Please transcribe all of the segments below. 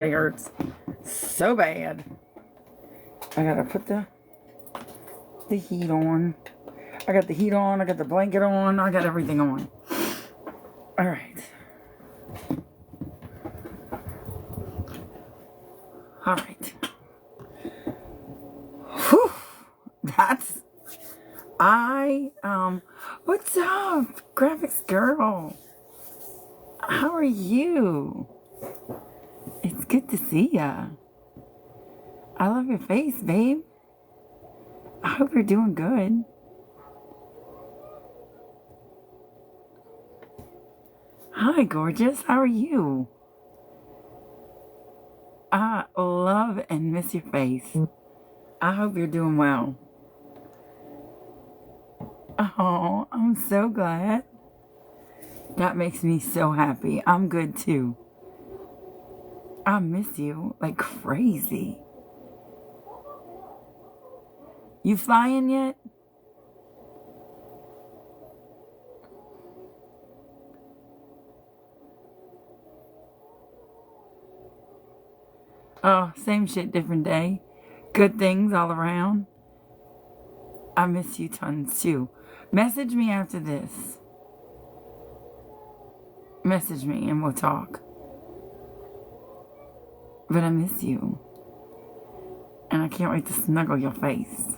It hurts so bad. I gotta put the heat on. I got the heat on. I got the blanket on. I got everything on. All right. All right. Whew. That's... What's up, graphics girl? How are you? It's good to see ya. I love your face, babe. I hope you're doing good. Hi, gorgeous. How are you? I love and miss your face. I hope you're doing well. Oh, I'm so glad. That makes me so happy. I'm good too. I miss you like crazy. You flying yet? Oh, same shit, different day. Good things all around. I miss you tons too. Message me after this. Message me and we'll talk. But I miss you. And I can't wait to snuggle your face.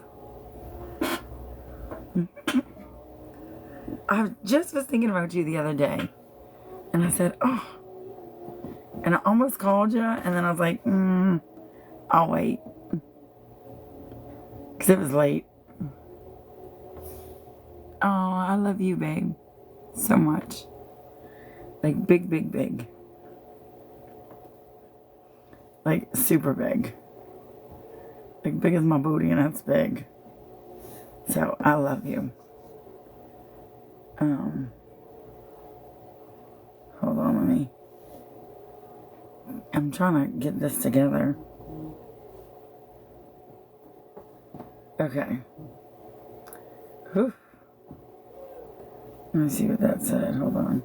I just was thinking about you the other day. And I said, oh. And I almost called you. And then I was like, I'll wait. Because it was late. Oh, I love you, babe. So much. Like big, big, big. Like super big. Like big as my booty, and that's big. So I love you. Hold on, let me... I'm trying to get this together. Okay. Whew. Let me see what that said. Hold on.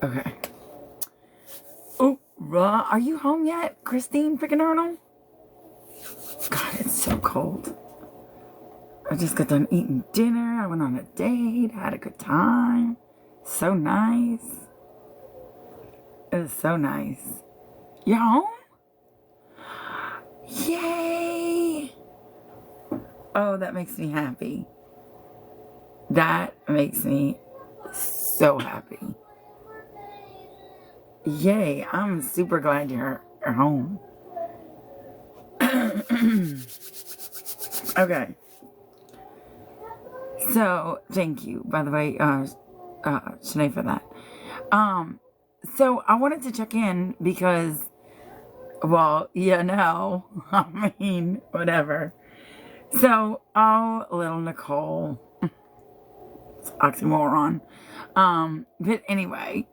Okay. Oh, are you home yet, Christine Pickernernal? God, it's so cold. I just got done eating dinner. I went on a date. Had a good time. So nice. It was so nice. You home? Yay! Oh, that makes me happy. That makes me so happy. Yay, I'm super glad you're home. Okay. So, thank you, by the way, Shanae, for that. So I wanted to check in because, well, I mean, whatever. So, little Nicole, it's oxymoron. But anyway,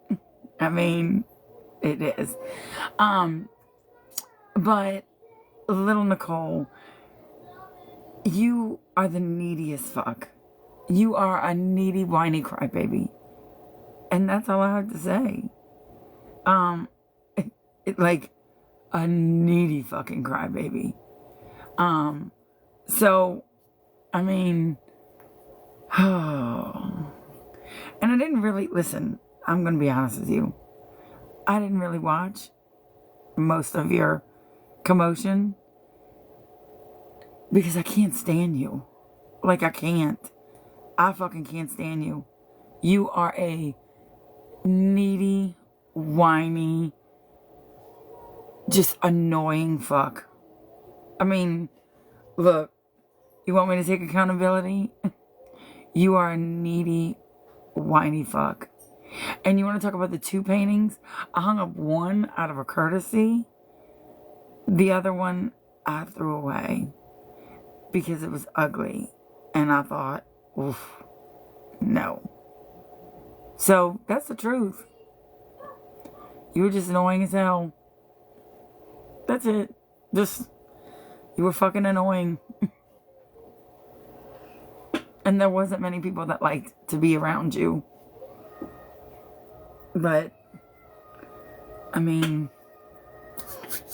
I mean, it is. But little Nicole, you are the neediest fuck. You are a needy, whiny crybaby. And that's all I have to say. Like a needy fucking crybaby. So, I mean, oh. And I didn't really, listen, I'm going to be honest with you. I didn't really watch most of your commotion because I can't stand you. Like, I can't. I fucking can't stand you. You are a needy, whiny, just annoying fuck. I mean, look, you want me to take accountability? You are a needy, whiny fuck. And you want to talk about the 2 paintings? I hung up one out of a courtesy. The other one I threw away because it was ugly. And I thought, oof, no. So, that's the truth. You were just annoying as hell. That's it. You were fucking annoying. And there wasn't many people that liked to be around you. But, I mean,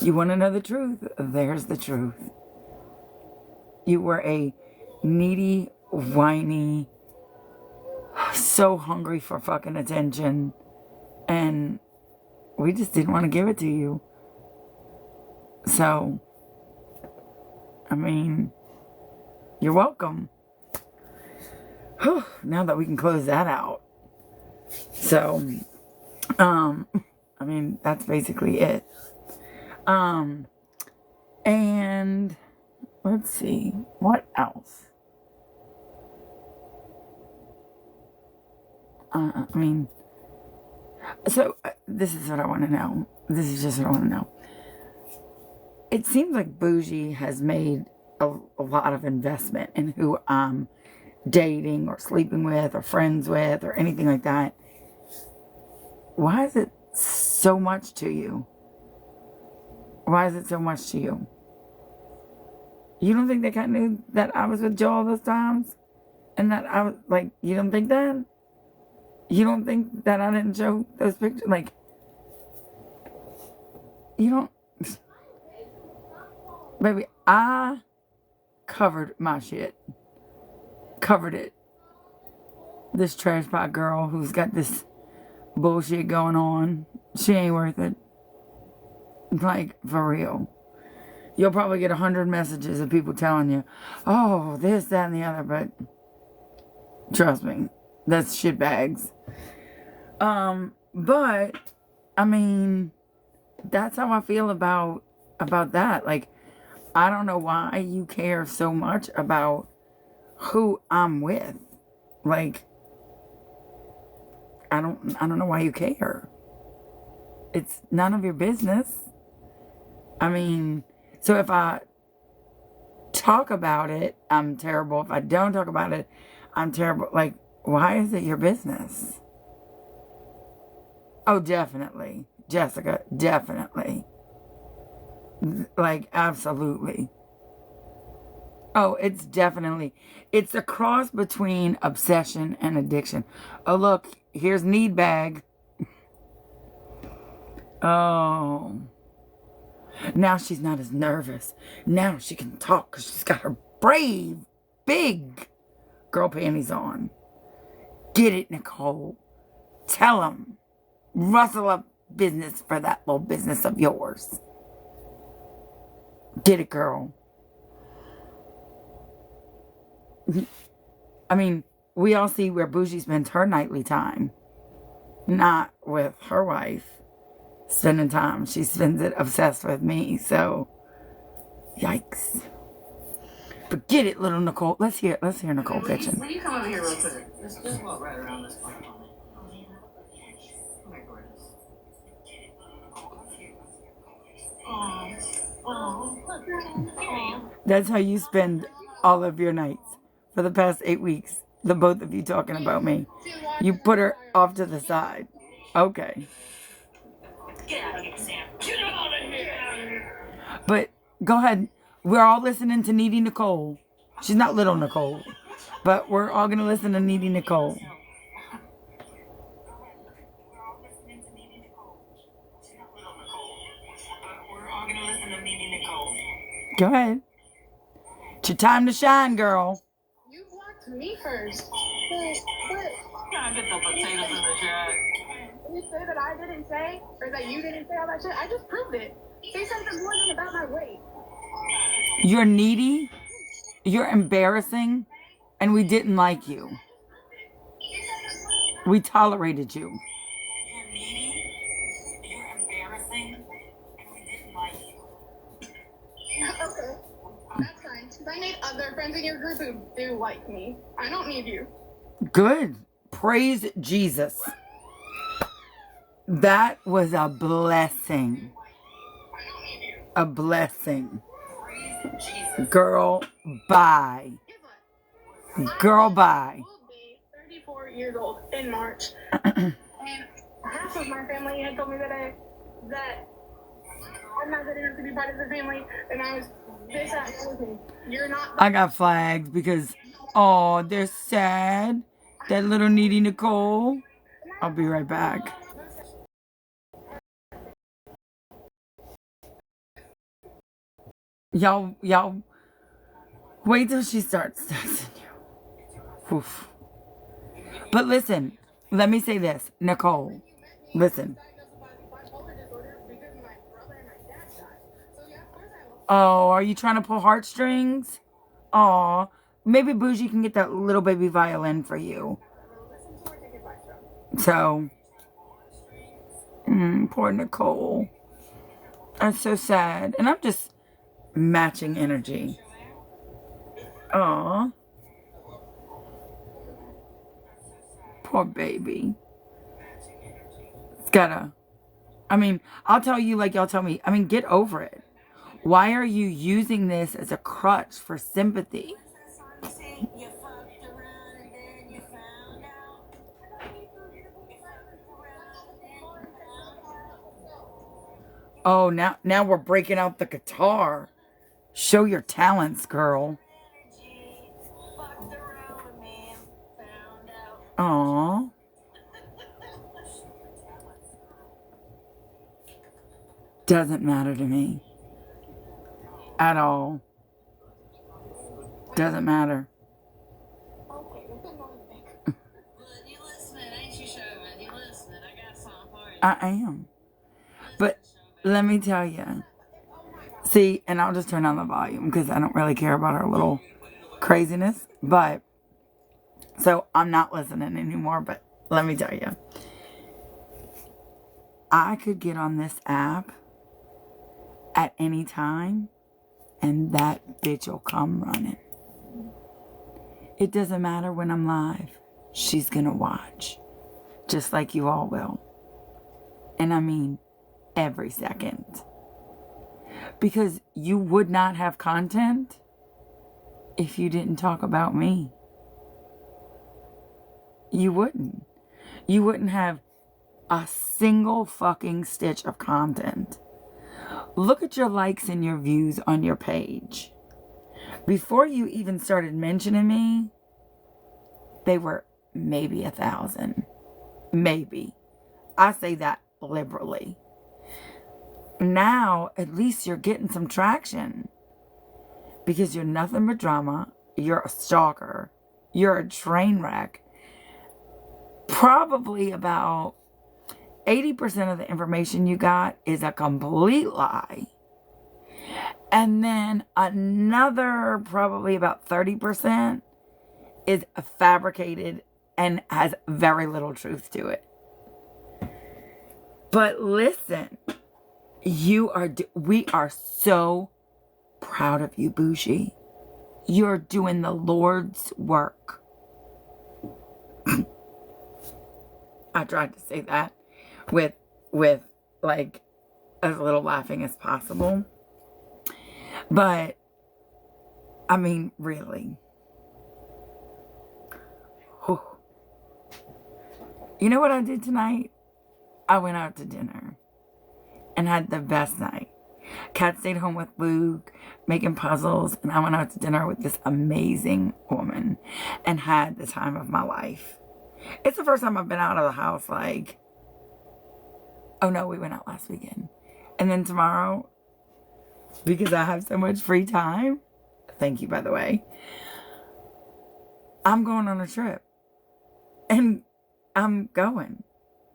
you want to know the truth? There's the truth. You were a needy, whiny, so hungry for fucking attention, and we just didn't want to give it to you. So, I mean, you're welcome. Whew, now that we can close that out. So, I mean, that's basically it. And let's see, what else? I mean, so this is what I want to know. This is just what I want to know. It seems like Bougie has made a lot of investment in who I'm dating or sleeping with or friends with or anything like that. Why is it so much to you? Why is it so much to you? You don't think they kind of knew that I was with Joe all those times? And that I was, like, you don't think that? You don't think that I didn't show those pictures? Like, you don't... Baby, I covered my shit. Covered it. This trash pot girl who's got this bullshit going on, she ain't worth it. Like, for real. You'll probably get 100 messages of people telling you, oh, this, that, and the other, but trust me, that's shit bags. But, I mean, that's how I feel about that. Like, I don't know why you care so much about who I'm with. Like, I don't know why you care. It's none of your business. I mean, so if I talk about it, I'm terrible. If I don't talk about it, I'm terrible. Like, why is it your business? Oh, definitely. Jessica, definitely. Like, absolutely. Oh, it's definitely, it's a cross between obsession and addiction. Oh, look, here's Need Bag. Oh. Now she's not as nervous. Now she can talk because she's got her brave, big girl panties on. Get it, Nicole. Tell them. Rustle up business for that little business of yours. Get it, girl. I mean, we all see where Bougie spends her nightly time. Not with her wife spending time. She spends it obsessed with me. So, yikes. But get it, little Nicole. Let's hear Nicole pitching. Will you come over here real quick? Just walk right around this corner. That's how you spend all of your nights for the past 8 weeks. The both of you talking about me. You put her off to the side. Okay. Get out of here, Sam. Get out of here. But go ahead. We're all listening to Needy Nicole. She's not little Nicole. But we're all going to listen to Needy Nicole. Go ahead. It's your time to shine, girl. You blocked me first. But I get the potatoes in the chat. you say that I didn't say, or that you didn't say all that shit. I just proved it. Say something more than about my weight. You're needy. You're embarrassing. And we didn't like you. We tolerated you. You're needy. You're embarrassing. And we didn't like you. Okay. That's fine. Because I made other friends in your group who do like me. I don't need you. Good. Praise Jesus. That was a blessing. I don't need you. A blessing. Praise Jesus. Girl, bye. Guess what? Girl, bye. I will be 34 years old in March. And half of my family had told me that I'm not good enough to be part of the family, and I was this out with me. You're not. I got flagged because, oh, they're sad. That little needy Nicole. I'll be right back. Y'all, wait till she starts texting you. Oof. But listen, let me say this. Nicole, listen. Oh, are you trying to pull heartstrings? Aw, maybe Bougie can get that little baby violin for you. So, poor Nicole. That's so sad. And I'm just matching energy. Aw. Poor baby. It's gotta, I'll tell you like y'all tell me. Get over it. Why are you using this as a crutch for sympathy? Oh, now we're breaking out the guitar. Show your talents, girl. Aww. Doesn't matter to me. At all. Doesn't matter. You listening, ain't you, Chauvin? You listening? I got something for you. I am. But let me tell you. See, and I'll just turn on the volume because I don't really care about her little craziness. But, so I'm not listening anymore. But let me tell you. I could get on this app at any time and that bitch will come running. It doesn't matter when I'm live. She's gonna watch. Just like you all will. And every second. Because you would not have content if you didn't talk about me. You wouldn't. You wouldn't have a single fucking stitch of content. Look at your likes and your views on your page. Before you even started mentioning me, they were maybe 1,000. Maybe. I say that liberally. Now, at least you're getting some traction. Because you're nothing but drama. You're a stalker. You're a train wreck. Probably about 80% of the information you got is a complete lie. And then another probably about 30% is fabricated and has very little truth to it. But listen, we are so proud of you, Bougie. You're doing the Lord's work. I tried to say that with like as little laughing as possible. But really. Whew. You know what I did tonight? I went out to dinner and had the best night. Kat stayed home with Luke, making puzzles, and I went out to dinner with this amazing woman and had the time of my life. It's the first time I've been out of the house oh no, we went out last weekend. And then tomorrow, because I have so much free time, thank you by the way, I'm going on a trip. And I'm going.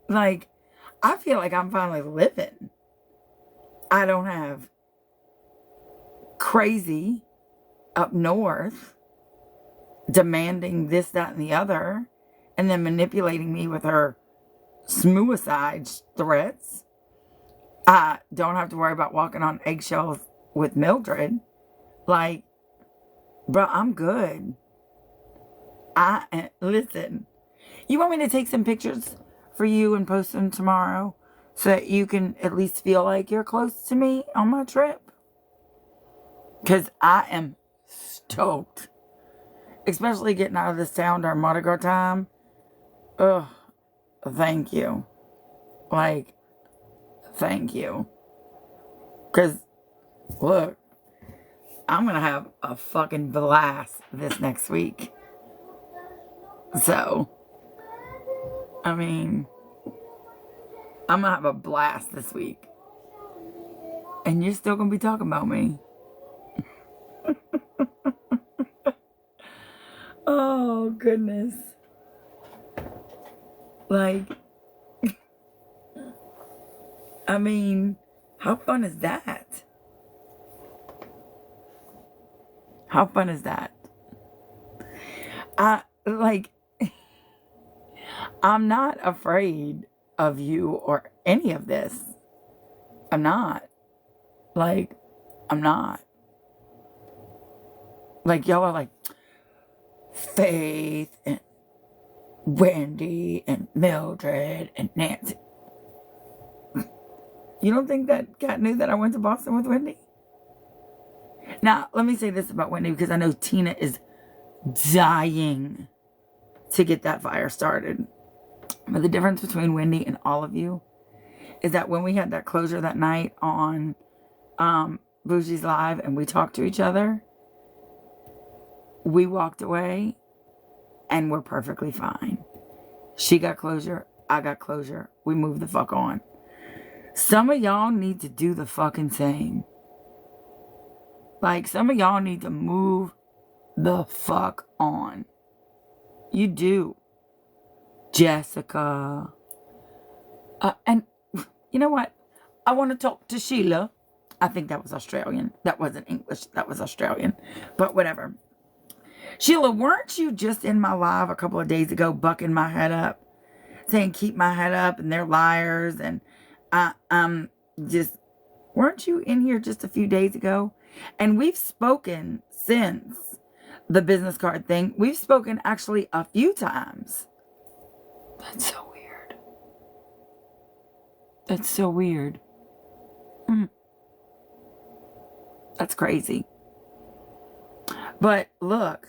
I feel like I'm finally living. I don't have crazy up north demanding this, that, and the other, and then manipulating me with her suicide threats. I don't have to worry about walking on eggshells with Mildred. Bro, I'm good. Listen, you want me to take some pictures for you and post them tomorrow so that you can at least feel like you're close to me on my trip? Because I am stoked. Especially getting out of this town during Mardi Gras time. Ugh. Thank you. Thank you. Because, look, I'm going to have a fucking blast this next week. So, I'm going to have a blast this week. And you're still going to be talking about me. Oh, goodness. Like, I mean, how fun is that? How fun is that? I'm not afraid of you or any of this. I'm not. Like, I'm not. Like, y'all are like, Faith and Wendy and Mildred and Nancy. You don't think that cat knew that I went to Boston with Wendy? Now, let me say this about Wendy, because I know Tina is dying to get that fire started. But the difference between Wendy and all of you is that when we had that closure that night on Bougie's Live and we talked to each other, we walked away and we're perfectly fine. She got closure. I got closure. We moved the fuck on. Some of y'all need to do the fucking same. Like, some of y'all need to move the fuck on. You do. Jessica. And you know what? I want to talk to Sheila. I think that was Australian. That wasn't English. That was Australian. But whatever. Sheila, weren't you just in my live a couple of days ago bucking my head up? Saying keep my head up and they're liars and weren't you in here just a few days ago? And we've spoken since the business card thing. We've spoken actually a few times. That's so weird. That's so weird. That's crazy. But look,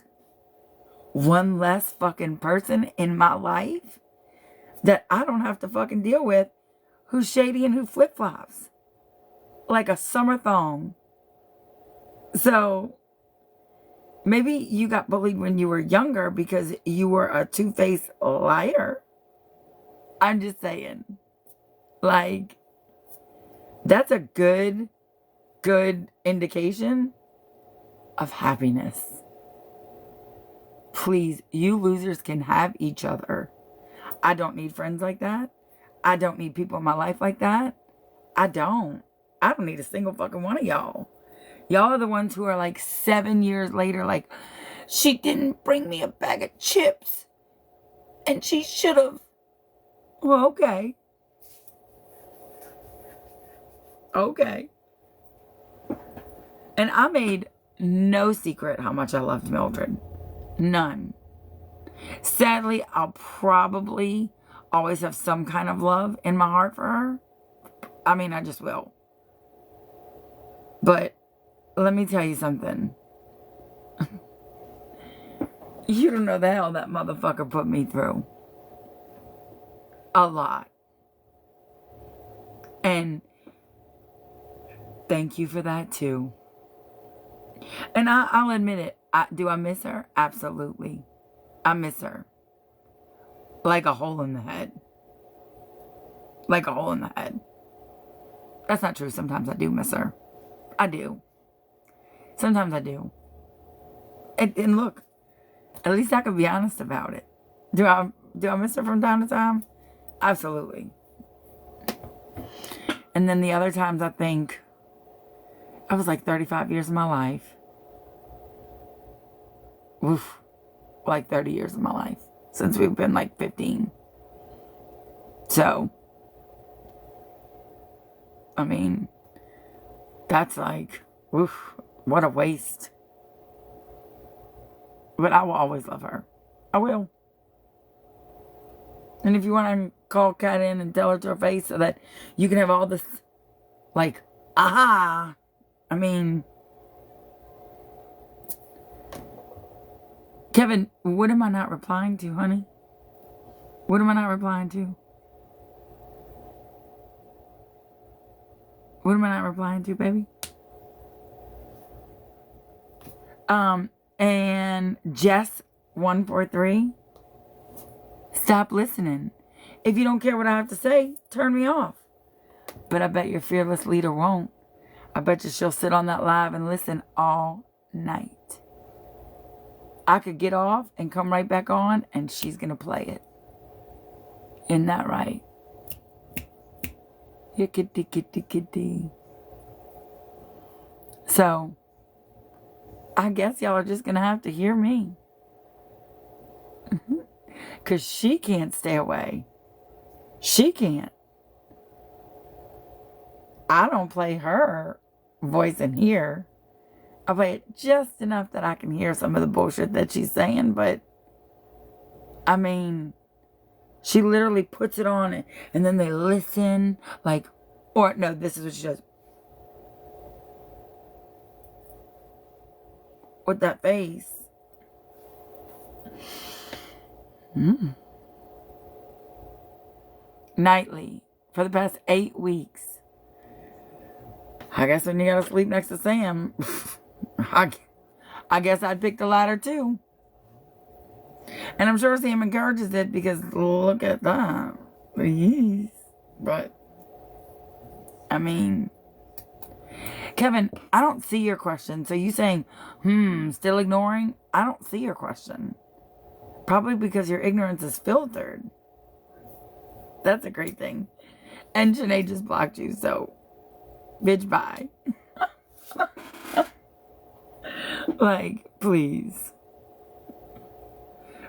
one less fucking person in my life that I don't have to fucking deal with who's shady and who flip-flops. Like a summer thong. So, maybe you got bullied when you were younger because you were a two-faced liar. I'm just saying. Like, that's a good indication of happiness. Please, you losers can have each other. I don't need friends like that. I don't need people in my life like that. I don't need a single fucking one of y'all. Y'all are the ones who are like 7 years later, like, she didn't bring me a bag of chips. And she should have. Well, okay. Okay. And I made no secret how much I loved Mildred. None. Sadly, I'll probably always have some kind of love in my heart for her. I mean, I just will. But let me tell you something. You don't know the hell that motherfucker put me through. A lot. And thank you for that too. And I'll admit it. Do I miss her? Absolutely. I miss her. Like a hole in the head. Like a hole in the head. That's not true. Sometimes I do miss her. I do. Sometimes I do. And look, at least I can be honest about it. Do I miss her from time to time? Absolutely. And then the other times I think, I was like 35 years of my life. Oof. Like 30 years of my life. Since we've been like 15. So, I mean, that's like, oof, what a waste. But I will always love her. I will. And if you want to call Kat in and tell her to her face so that you can have all this, like, aha. I mean, Kevin, what am I not replying to, honey? What am I not replying to? What am I not replying to, baby? And Jess143, stop listening. If you don't care what I have to say, turn me off. But I bet your fearless leader won't. I bet you she'll sit on that live and listen all night. I could get off and come right back on, and she's going to play it. Isn't that right? Hickety, kitty, kitty. So, I guess y'all are just going to have to hear me. Because she can't stay away. She can't. I don't play her voice in here. I play it just enough that I can hear some of the bullshit that she's saying, but I mean, she literally puts it on and then they listen, like, or no, this is what she does. With that face. Nightly for the past 8 weeks. I guess when you gotta sleep next to Sam, I guess I'd pick the latter too. And I'm sure Sam encourages it because look at that. Yes. But, I mean, Kevin, I don't see your question. So you saying, still ignoring? I don't see your question. Probably because your ignorance is filtered. That's a great thing. And Janae just blocked you, so bitch, bye. Like, please.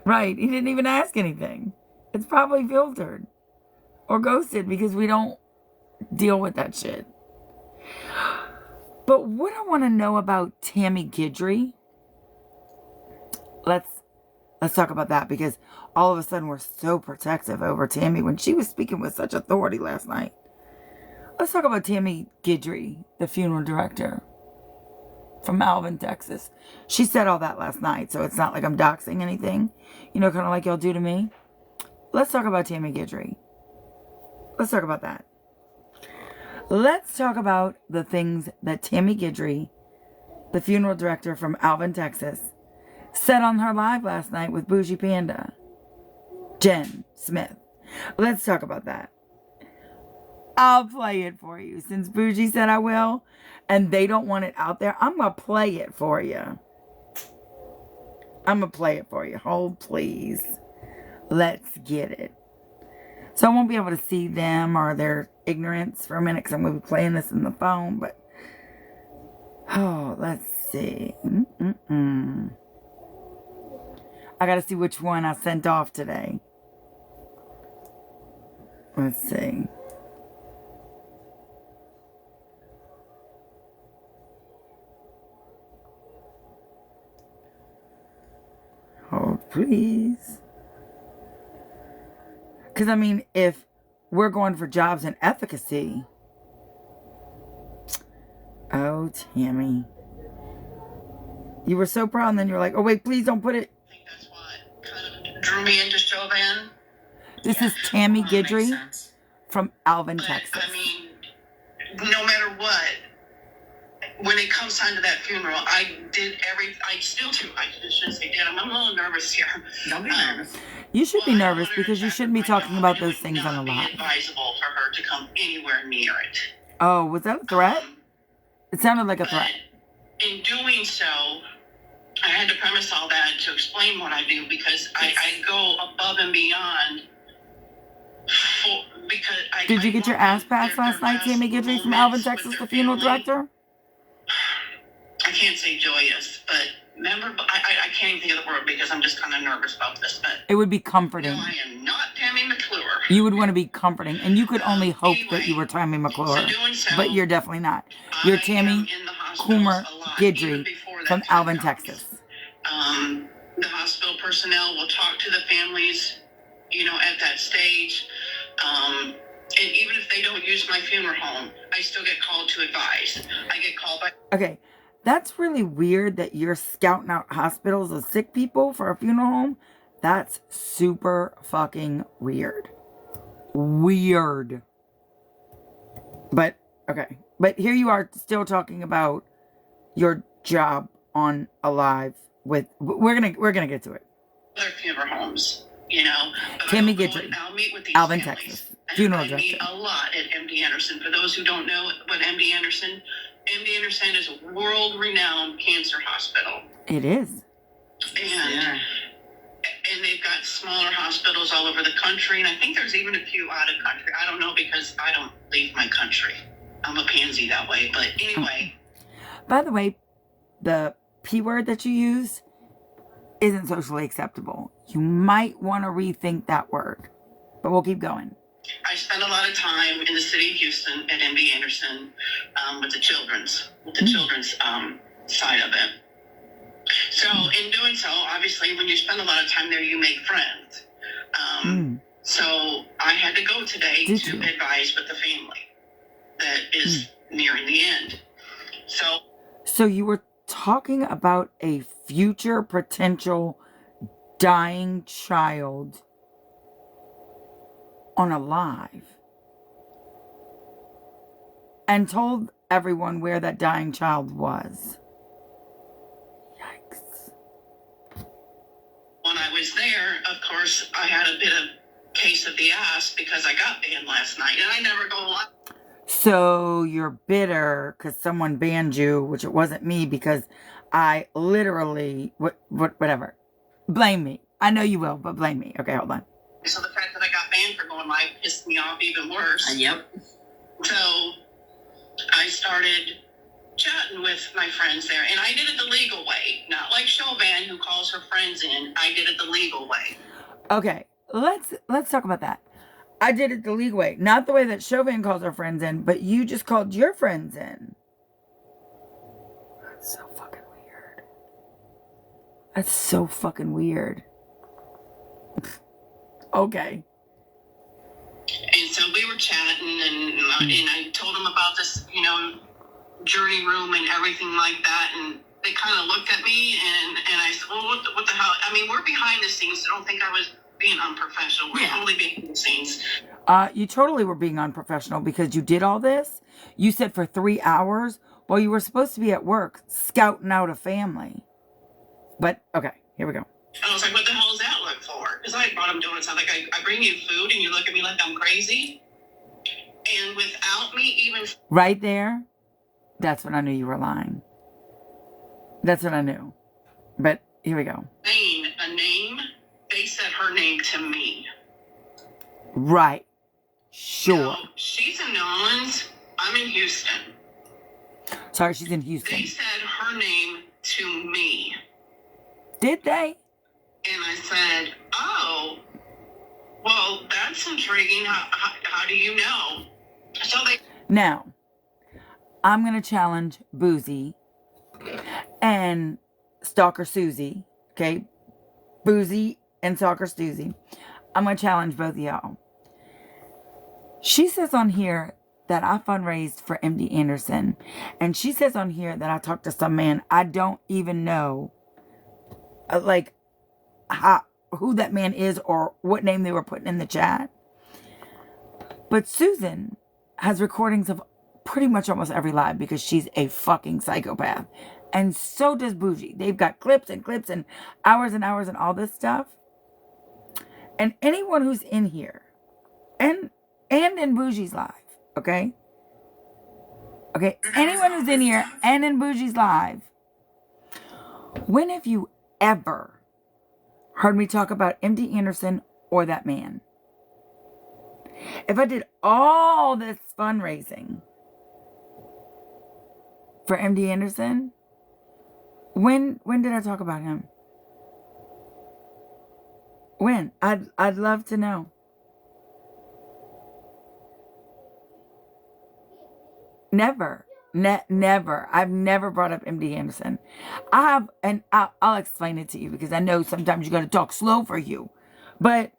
Right, he didn't even ask anything. It's probably filtered. Or ghosted because we don't deal with that shit. But what I want to know about Tammy Guidry, let's talk about that, because all of a sudden we're so protective over Tammy when she was speaking with such authority last night. Let's talk about Tammy Guidry, the funeral director from Alvin, Texas. She said all that last night, so it's not like I'm doxing anything. You know, kind of like y'all do to me. Let's talk about Tammy Guidry. Let's talk about that. Let's talk about the things that Tammy Guidry, the funeral director from Alvin, Texas, said on her live last night with Bougie Panda, Jen Smith. Let's talk about that. I'll play it for you. Since Bougie said I will, and they don't want it out there, I'm going to play it for you. I'm going to play it for you. Hold, please. Let's get it. So I won't be able to see them or their ignorance for a minute because I'm going to be playing this in the phone. But, oh, let's see. I got to see which one I sent off today. Let's see. Hold, please. Because, I mean, if we're going for jobs and efficacy. Oh, Tammy. You were so proud, and then you're like, oh, wait, please don't put it. I think that's what kind of drew me into ShowMeChauvin. This is Tammy Guidry from Alvin, Texas. I mean, no matter what, when it comes time to that funeral, I still do. I shouldn't say did. I'm a little nervous here. Don't be nervous. You should be nervous because you shouldn't be talking about those things on a live. It would not be advisable for her to come anywhere near it. Oh, was that a threat? It sounded like a threat. In doing so, I had to premise all that to explain what I do because I go above and beyond. Did you get your ass passed last night, Tammy Guidry from Alvin, Texas, the funeral director? I can't say joyous, but I can't even think of the word because I'm just kind of nervous about this. But it would be comforting. No, I am not Tammy McClure. You would want to be comforting, and you could only hope that you were Tammy McClure, but you're definitely not. You're Tammy Guidry from Alvin, Texas. The hospital personnel will talk to the families, at that stage. And even if they don't use my funeral home, I still get called to advise. I get called by... Okay, that's really weird that you're scouting out hospitals of sick people for a funeral home. That's super fucking weird. Weird. But, okay. But here you are still talking about your job on a live with... We're gonna get to it. Other funeral homes, Tammy Guidry, Alvin, Texas. Funeral director. I meet a lot at MD Anderson. For those who don't know what MD Anderson is a world-renowned cancer hospital. It is. And and they've got smaller hospitals all over the country, and I think there's even a few out of country. I don't know because I don't leave my country. I'm a pansy that way. But anyway. By the way, the P word that you use isn't socially acceptable. You might want to rethink that word. But we'll keep going. I spent a lot of time in the city of Houston at MD Anderson with the children's side of it. So in doing so, obviously, when you spend a lot of time there, you make friends. So I had to go today to advise with the family that is nearing the end. So you were talking about a future potential dying child on a live and told everyone where that dying child was. Yikes. When I was there, of course, I had a bit of case of the ass because I got banned last night, and I never go live. So you're bitter because someone banned you, which it wasn't me, because I literally, whatever. Blame me. I know you will, but blame me. Okay, hold on. So the fact that I got banned for going live pissed me off even worse. Yep. So I started chatting with my friends there, and I did it the legal way, not like Chauvin who calls her friends in. I did it the legal way. Okay, let's talk about that. I did it the legal way, not the way that Chauvin calls her friends in, but you just called your friends in. That's so fucking weird. That's so fucking weird. Okay. And so we were chatting, and I told them about this, jury room and everything like that, and they kind of looked at me, and I said, well, what the hell? I mean, we're behind the scenes, so don't think I was being unprofessional. We're totally behind the scenes. You totally were being unprofessional because you did all this. You said for 3 hours while you were supposed to be at work scouting out a family. But, okay, here we go. And I was like, what the hell is that look for? Because I brought them donuts. I'm like, I bring you food and you look at me like I'm crazy? And without me even... Right there, that's when I knew you were lying. That's what I knew. But here we go. Saying a name, they said her name to me. Right. Sure. Now, she's in New Orleans. I'm in Houston. Sorry, she's in Houston. They said her name to me. Did they? And I said, oh, well, that's intriguing. How do you know? So they... Now, I'm going to challenge Boozy and Stalker Susie. Okay? Boozy and Stalker Susie. I'm going to challenge both of y'all. She says on here that I fundraised for MD Anderson. And she says on here that I talked to some man I don't even know. Who that man is or what name they were putting in the chat. But Susan has recordings of pretty much almost every live because she's a fucking psychopath. And so does Bougie. They've got clips and hours and hours and all this stuff. And anyone who's in here and in Bougie's live, okay? Okay, anyone who's in here and in Bougie's live, when have you ever heard me talk about MD Anderson or that man? If I did all this fundraising for MD Anderson, when did I talk about him? When? I'd love to know. Never. Never. I've never brought up MD Anderson. I have, and I'll explain it to you because I know sometimes you got to talk slow for you. But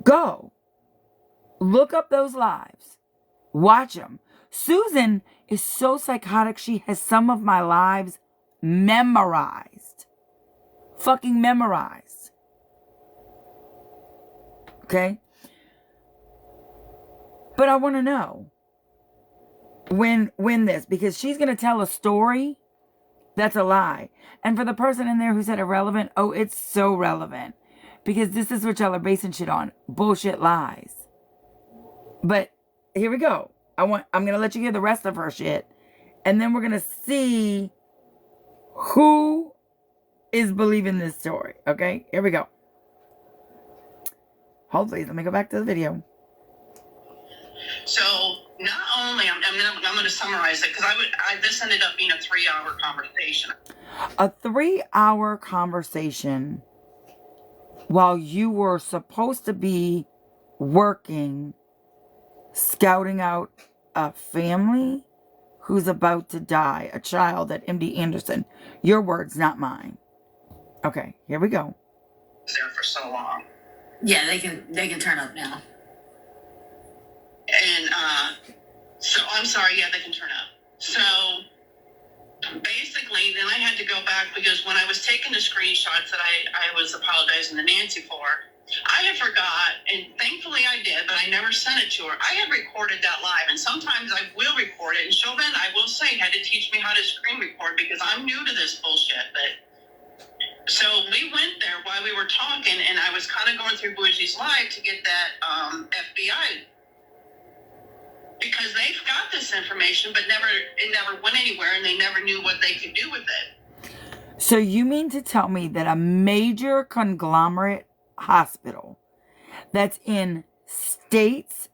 go. Look up those lives. Watch them. Susan is so psychotic, she has some of my lives memorized. Fucking memorized. Okay? But I want to know when this, because she's going to tell a story that's a lie. And for the person in there who said irrelevant, oh, it's so relevant. Because this is what y'all are basing shit on. Bullshit lies. But here we go. I'm going to let you hear the rest of her shit. And then we're going to see who is believing this story. Okay, here we go. Hopefully, let me go back to the video. So not only, I'm going to summarize it because this ended up being a 3-hour conversation. A 3-hour conversation while you were supposed to be working, scouting out a family who's about to die, a child at MD Anderson. Your words, not mine. Okay, here we go. There for so long. Yeah, they can turn up now. And so I'm sorry, yeah, they can turn up. So basically, then I had to go back because when I was taking the screenshots that I was apologizing to Nancy for, I had forgot, and thankfully I did, but I never sent it to her. I had recorded that live, and sometimes I will record it. And Chauvin, I will say, had to teach me how to screen record because I'm new to this bullshit. But so we went there while we were talking, and I was kind of going through Bougie's live to get that FBI, because they've got this information, but it never went anywhere, and they never knew what they could do with it. So you mean to tell me that a major conglomerate hospital that's in states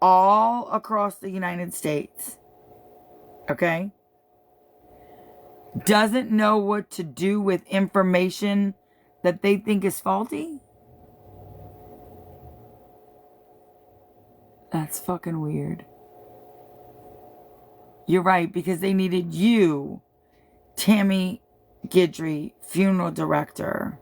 all across the United States, okay, doesn't know what to do with information that they think is faulty? That's fucking weird. You're right, because they needed you, Tammy Guidry, funeral director,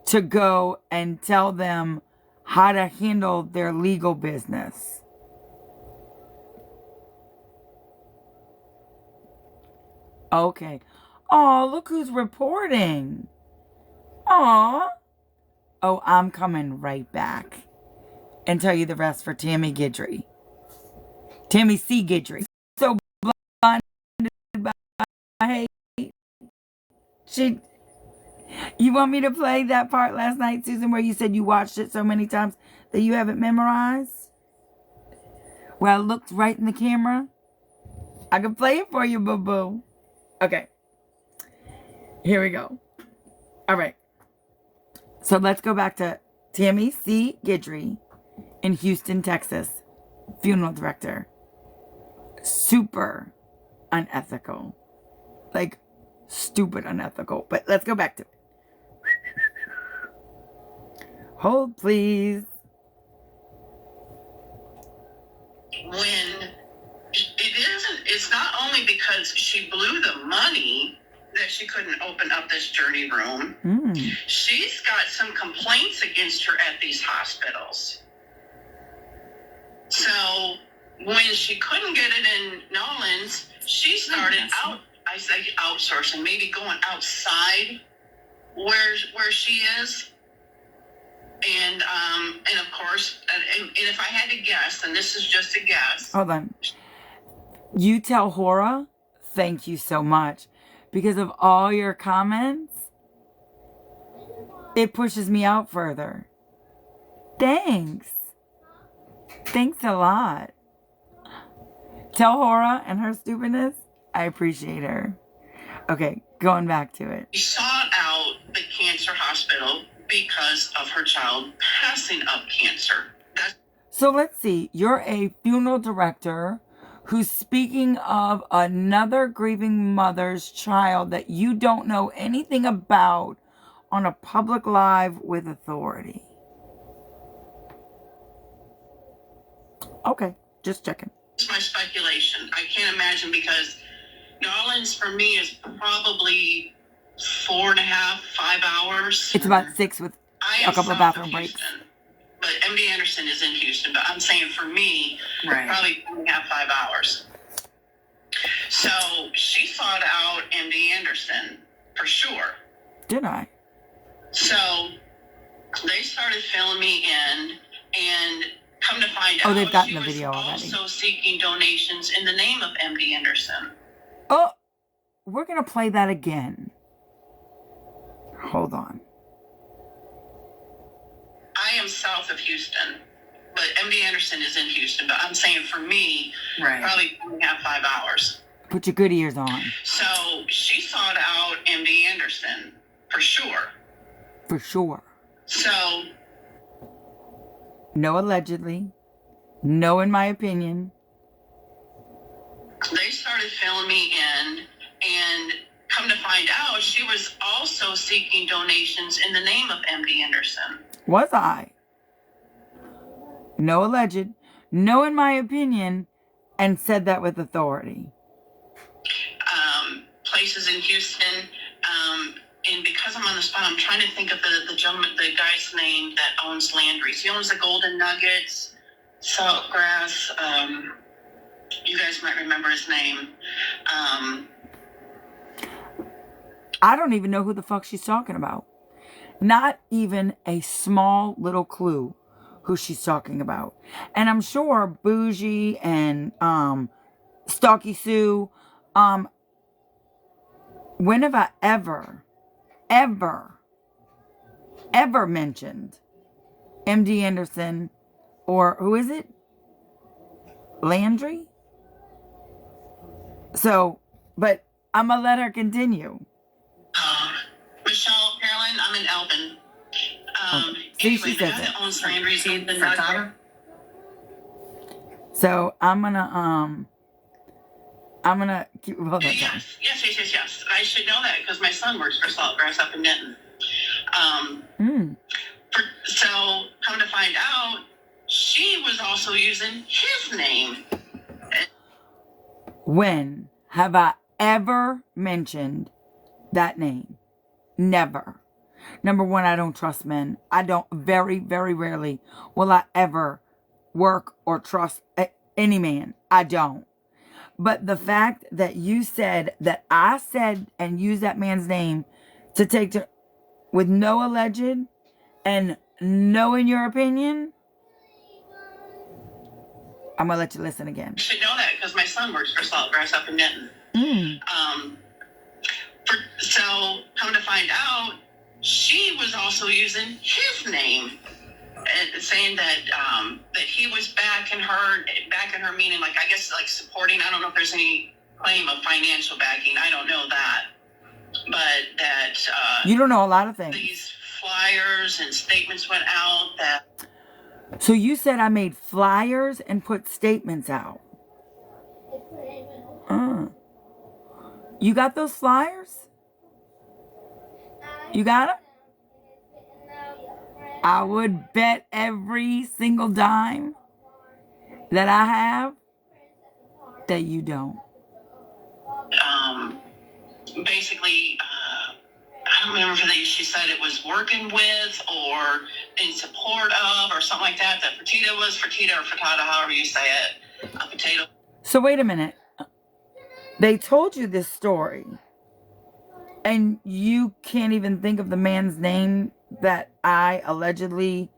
to go and tell them how to handle their legal business. Okay. Oh, look who's reporting. Aw. Oh, I'm coming right back and tell you the rest for Tammy Guidry. Tammy C. Guidry. So blinded by hate. You want me to play that part last night, Susan, where you said you watched it so many times that you have it memorized? Where I looked right in the camera? I can play it for you, boo-boo. Okay. Here we go. All right. So let's go back to Tammy C. Guidry in Houston, Texas. Funeral director. Super unethical. Like, stupid unethical. But let's go back to it. Hold, please. When it's not only because she blew the money that she couldn't open up this journey room. She's got some complaints against her at these hospitals. So when she couldn't get it in Nolan's, she started outsourcing, maybe going outside where she is. And of course, and if I had to guess, and this is just a guess. Hold on. You tell Hora, thank you so much. Because of all your comments, it pushes me out further. Thanks. Thanks a lot. Tell Hora and her stupidness, I appreciate her. Okay, going back to it. She sought out the cancer hospital because of her child passing of cancer. So let's see. You're a funeral director who's speaking of another grieving mother's child that you don't know anything about on a public live with authority. Okay, just checking. It's my speculation. I can't imagine, because New Orleans for me is probably 4.5, 5 hours. It's about 6 with a couple of bathroom breaks. But MD Anderson is in Houston, but I'm saying for me, probably 4.5, 5 hours. So she sought out MD Anderson for sure. Did I? So they started filling me in, and come to find out, they've gotten the video already. Also seeking donations in the name of MD Anderson. Oh, we're going to play that again. Hold on. I am south of Houston, but MD Anderson is in Houston. But I'm saying for me, probably 4.5, 5 hours. Put your good ears on. So she sought out MD Anderson for sure. For sure. So no allegedly. No in my opinion. they started filling me in, and come to find out, she was also seeking donations in the name of MD Anderson. Was I? No alleged. No in my opinion. And said that with authority. Places in Houston, and because I'm on the spot, I'm trying to think of the gentleman, the guy's name that owns Landry's. He owns the Golden Nuggets, Saltgrass. You guys might remember his name. I don't even know who the fuck she's talking about. Not even a small little clue who she's talking about. And I'm sure Bougie and Stalky Sue, when have I ever mentioned MD Anderson or who is it? Landry? So, but I'm going to let her continue. Michelle, Carolyn, I'm in Elvin. See, Anyway, she the says guy it. that owns Landry's See the daughter? So I'm gonna keep hold on. Yes. I should know that because my son works for Saltgrass up in Denton. So come to find out, she was also using his name. When have I ever mentioned that name? Never. Number one, I don't trust men. I don't, very, very rarely will I ever work or trust any man. I don't. But the fact that you said that I said and used that man's name to take to, with no alleged and no in your opinion, I'm going to let you listen again. You should know that because my son works for Saltgrass up in Denton. So come to find out, she was also using his name, saying that that he was backing her meaning, like, I guess, like, supporting. I don't know if there's any claim of financial backing. I don't know that, but that you don't know a lot of things. These flyers and statements went out that. So you said I made flyers and put statements out. You got those flyers? You got them? I would bet every single dime that I have that you don't. Basically, I don't remember if she said it was working with or in support of or something like that. That Fertitta was Fertitta or Frittata, however you say it. A potato. So wait a minute. They told you this story, and you can't even think of the man's name that I allegedly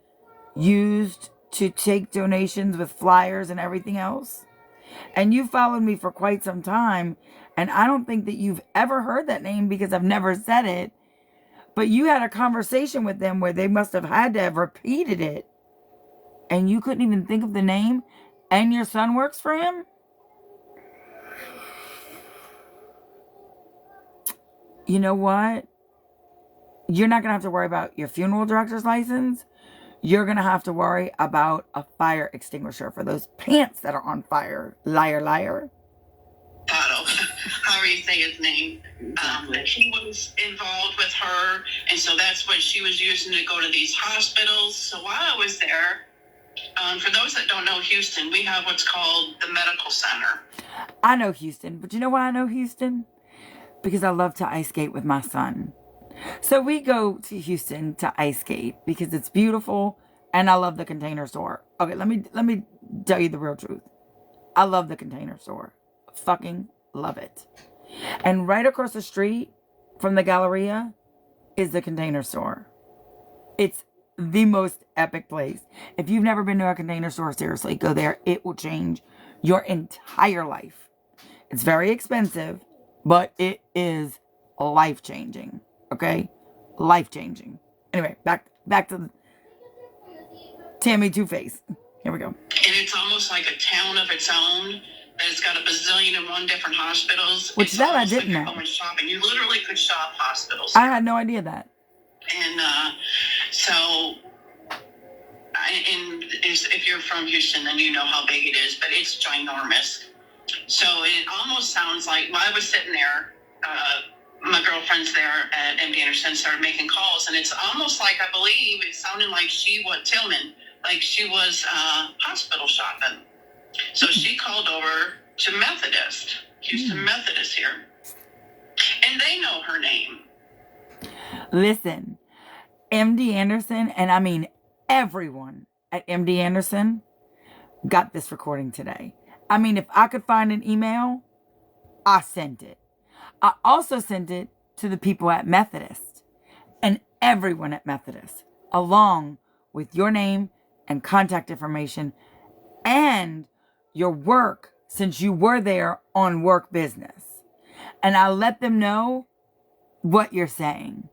used to take donations with flyers and everything else. And you followed me for quite some time, and I don't think that you've ever heard that name because I've never said it. But you had a conversation with them where they must have had to have repeated it, and you couldn't even think of the name, and your son works for him? You know what? You're not going to have to worry about your funeral director's license. You're going to have to worry about a fire extinguisher for those pants that are on fire. Liar, liar. However you say his name. That he was involved with her, and so that's what she was using to go to these hospitals. So while I was there, for those that don't know Houston, we have what's called the medical center. I know Houston, but you know why I know Houston? Because I love to ice skate with my son. So we go to Houston to ice skate because it's beautiful and I love the Container Store. Okay, let me tell you the real truth. I love the Container Store. Fucking love it. And right across the street from the Galleria is the Container Store. It's the most epic place. If you've never been to a Container Store, seriously, go there. It will change your entire life. It's very expensive, but it is life-changing. Okay? Life-changing. Anyway, back to Tammy Two-Face. Here we go. And it's almost like a town of its own. It's got a bazillion and one different hospitals. Which it's that I almost didn't like you're know. going shopping. You literally could shop hospitals. I had no idea that. And so, if you're from Houston, then you know how big it is, but it's ginormous. So it almost sounds like, while I was sitting there, my girlfriend's there at MD Anderson started making calls, and it's almost like, I believe it sounded like she was hospital shopping. So she called over to Methodist, Houston Methodist here, and they know her name. Listen, MD Anderson, and I mean everyone at MD Anderson got this recording today. I mean, if I could find an email, I sent it. I also sent it to the people at Methodist and everyone at Methodist, along with your name and contact information and your work, since you were there on work business. And I let them know what you're saying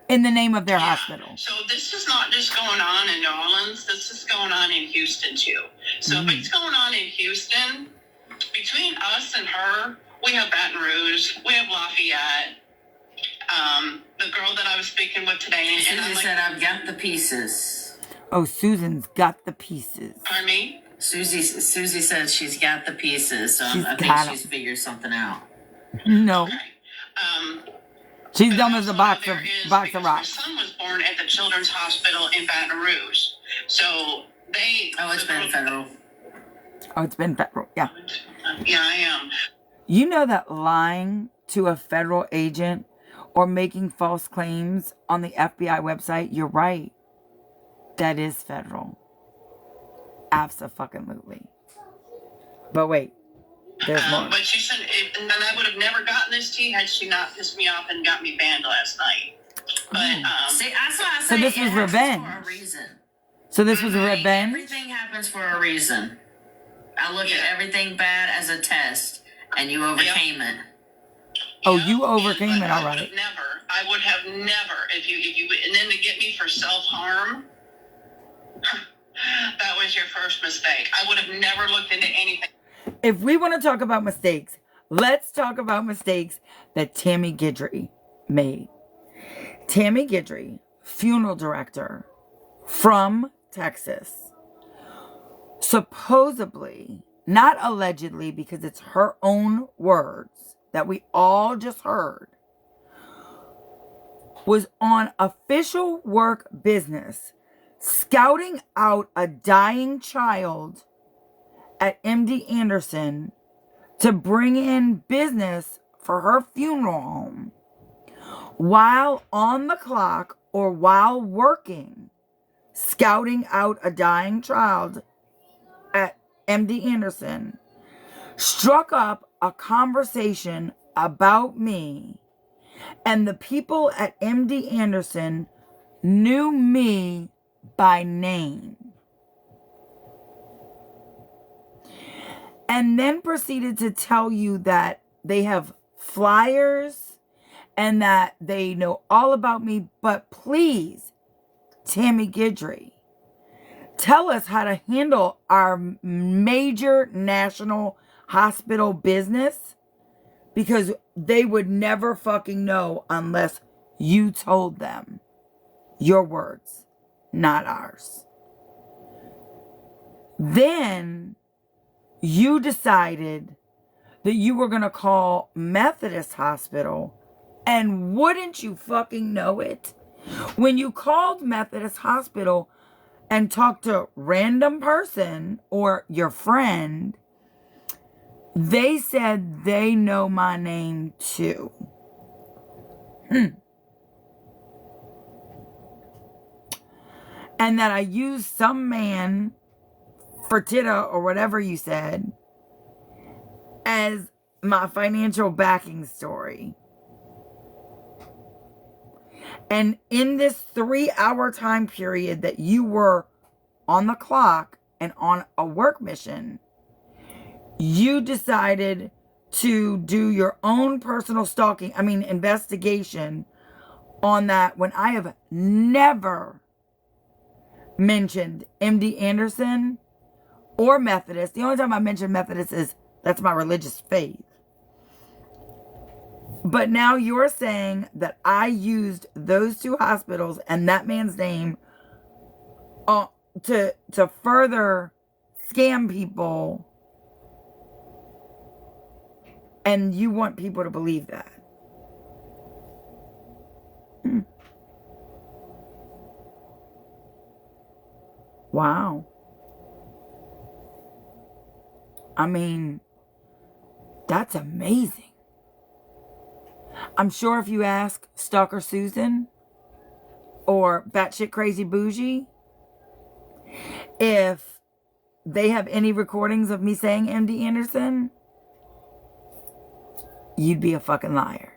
in the name of their hospital. So this is not just going on in New Orleans. This is going on in Houston too. So if it's going on in Houston, between us and her, we have Baton Rouge, we have Lafayette. The girl that I was speaking with today, Susie said, "I've got the pieces." Oh, Susan's got the pieces. Pardon me? Susie said she's got the pieces, so I think she's figured something out. No. Okay. She's dumb as a box of My rocks. son was born at the Children's Hospital in Baton Rouge. So it's been federal. Oh, it's been federal. Yeah. Yeah, I am. You know that lying to a federal agent or making false claims on the FBI website, you're right. That is federal. Abso-fucking-lutely. But wait. There's more. But she said, and then I would have never gotten this tea had she not pissed me off and got me banned last night. But, See, I so this was revenge. For a reason. So this was a revenge? Everything happens for a reason. I look at everything bad as a test, and you overcame it. Oh, you overcame it, all right. I would have never, if you, and then to get me for self-harm, that was your first mistake. I would have never looked into anything. If we want to talk about mistakes, let's talk about mistakes that Tammy Guidry made. Tammy Guidry, funeral director from Texas, supposedly, not allegedly because it's her own words that we all just heard, was on official work business scouting out a dying child at MD Anderson to bring in business for her funeral home while on the clock or while working, scouting out a dying child at MD Anderson, struck up a conversation about me, and the people at MD Anderson knew me by name. And then proceeded to tell you that they have flyers and that they know all about me. But please, Tammy Guidry, tell us how to handle our major national hospital business, because they would never fucking know unless you told them. Your words, not ours. Then you decided that you were going to call Methodist Hospital, and wouldn't you fucking know it? When you called Methodist Hospital and talked to a random person or your friend, they said they know my name too. And that I used some man, Fertitta or whatever you said, as my financial backing story. And in this 3-hour time period that you were on the clock and on a work mission, you decided to do your own personal investigation on that, when I have never mentioned MD Anderson or Methodist. The only time I mention Methodist is that's my religious faith. But now you're saying that I used those two hospitals and that man's name to further scam people, and you want people to believe that. Wow. I mean, that's amazing. I'm sure if you ask Stalker Susan or Batshit Crazy Bougie if they have any recordings of me saying MD Anderson, you'd be a fucking liar.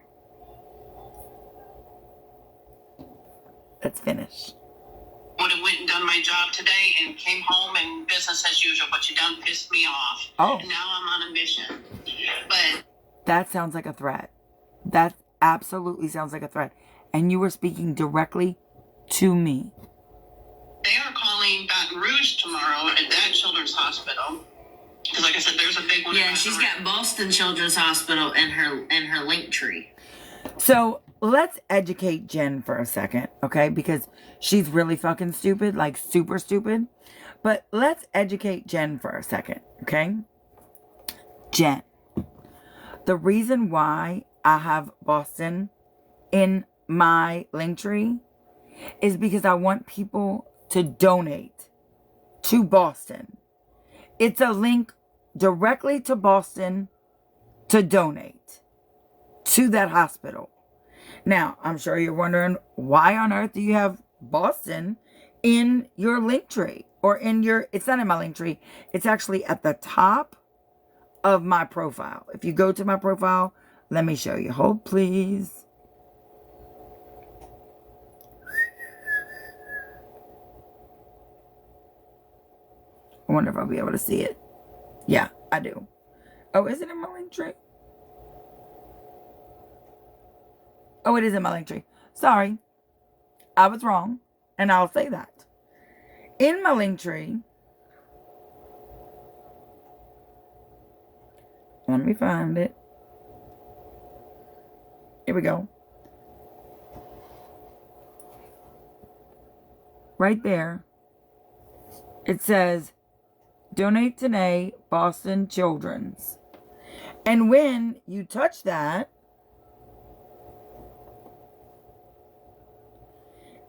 Let's finish. Would have went and done my job today and came home and business as usual, but you done pissed me off. Oh. And now I'm on a mission. But that sounds like a threat. That absolutely sounds like a threat. And you were speaking directly to me. They are calling Baton Rouge tomorrow at that children's hospital. Because like I said, there's a big one. Yeah, she's got Boston Children's Hospital in her link tree. So let's educate Jen for a second, okay? Because she's really fucking stupid, like super stupid. But let's educate Jen for a second, okay? Jen, the reason why I have Boston in my link tree is because I want people to donate to Boston. It's a link directly to Boston to donate to that hospital. Now, I'm sure you're wondering, why on earth do you have Boston in your link tree? Or in your, it's not in my link tree. It's actually at the top of my profile. If you go to my profile, let me show you. Hold, please. I wonder if I'll be able to see it. Yeah, I do. Oh, is it in my link tree? Oh, it is in my link tree. Sorry. I was wrong. And I'll say that. In my link tree. Let me find it. Here we go. Right there. It says, donate today, Boston Children's. And when you touch that,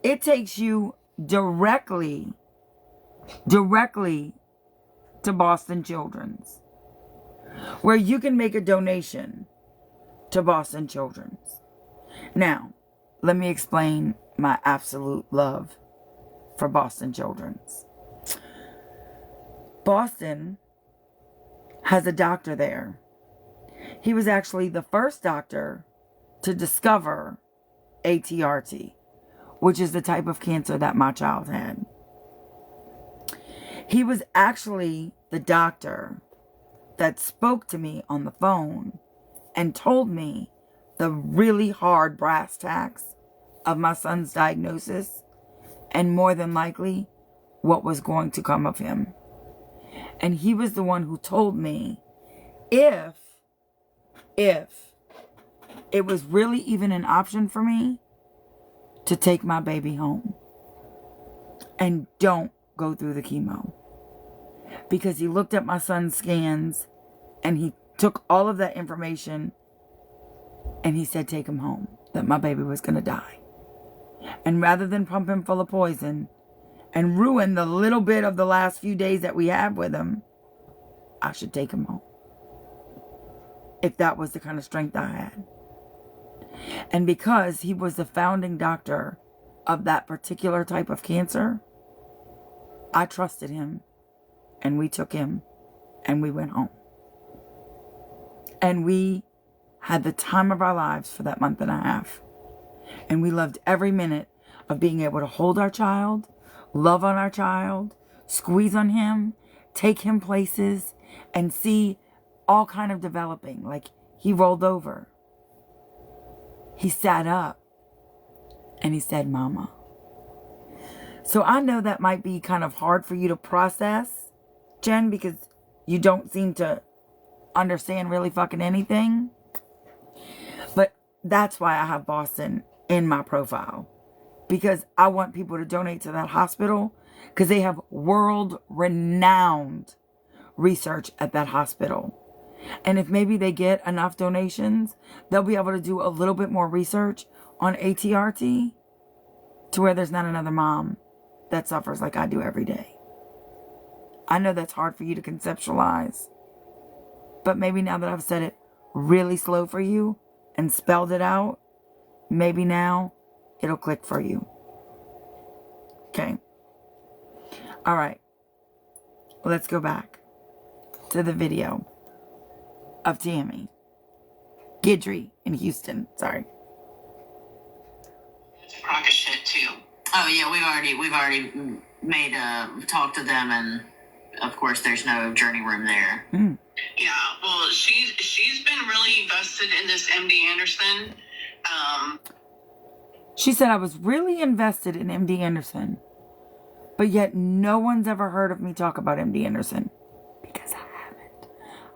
it takes you directly to Boston Children's, where you can make a donation to Boston Children's. Now, let me explain my absolute love for Boston Children's. Boston has a doctor there. He was actually the first doctor to discover ATRT, which is the type of cancer that my child had. He was actually the doctor that spoke to me on the phone and told me the really hard brass tacks of my son's diagnosis and more than likely what was going to come of him. And he was the one who told me if it was really even an option for me to take my baby home and don't go through the chemo. Because he looked at my son's scans and he took all of that information and he said, take him home, that my baby was going to die. And rather than pump him full of poison and ruin the little bit of the last few days that we had with him, I should take him home. If that was the kind of strength I had. And because he was the founding doctor of that particular type of cancer, I trusted him. And we took him and we went home. And we had the time of our lives for that month and a half. And we loved every minute of being able to hold our child, love on our child, squeeze on him, take him places, and see all kind of developing. Like, he rolled over. He sat up. And he said, Mama. So I know that might be kind of hard for you to process Jen, because you don't seem to understand really fucking anything. But that's why I have Boston in my profile. Because I want people to donate to that hospital. Because they have world-renowned research at that hospital. And if maybe they get enough donations, they'll be able to do a little bit more research on ATRT to where there's not another mom that suffers like I do every day. I know that's hard for you to conceptualize, but maybe now that I've said it really slow for you and spelled it out, maybe now it'll click for you. Okay. All right. Let's go back to the video of Tammy Guidry in Houston. Sorry. It's a crock of shit too. Oh yeah, we've already made talk to them, and of course there's no journey room there. Yeah, well, she's been really invested in this MD Anderson. She said I was really invested in MD Anderson, but yet no one's ever heard of me talk about MD Anderson because I haven't.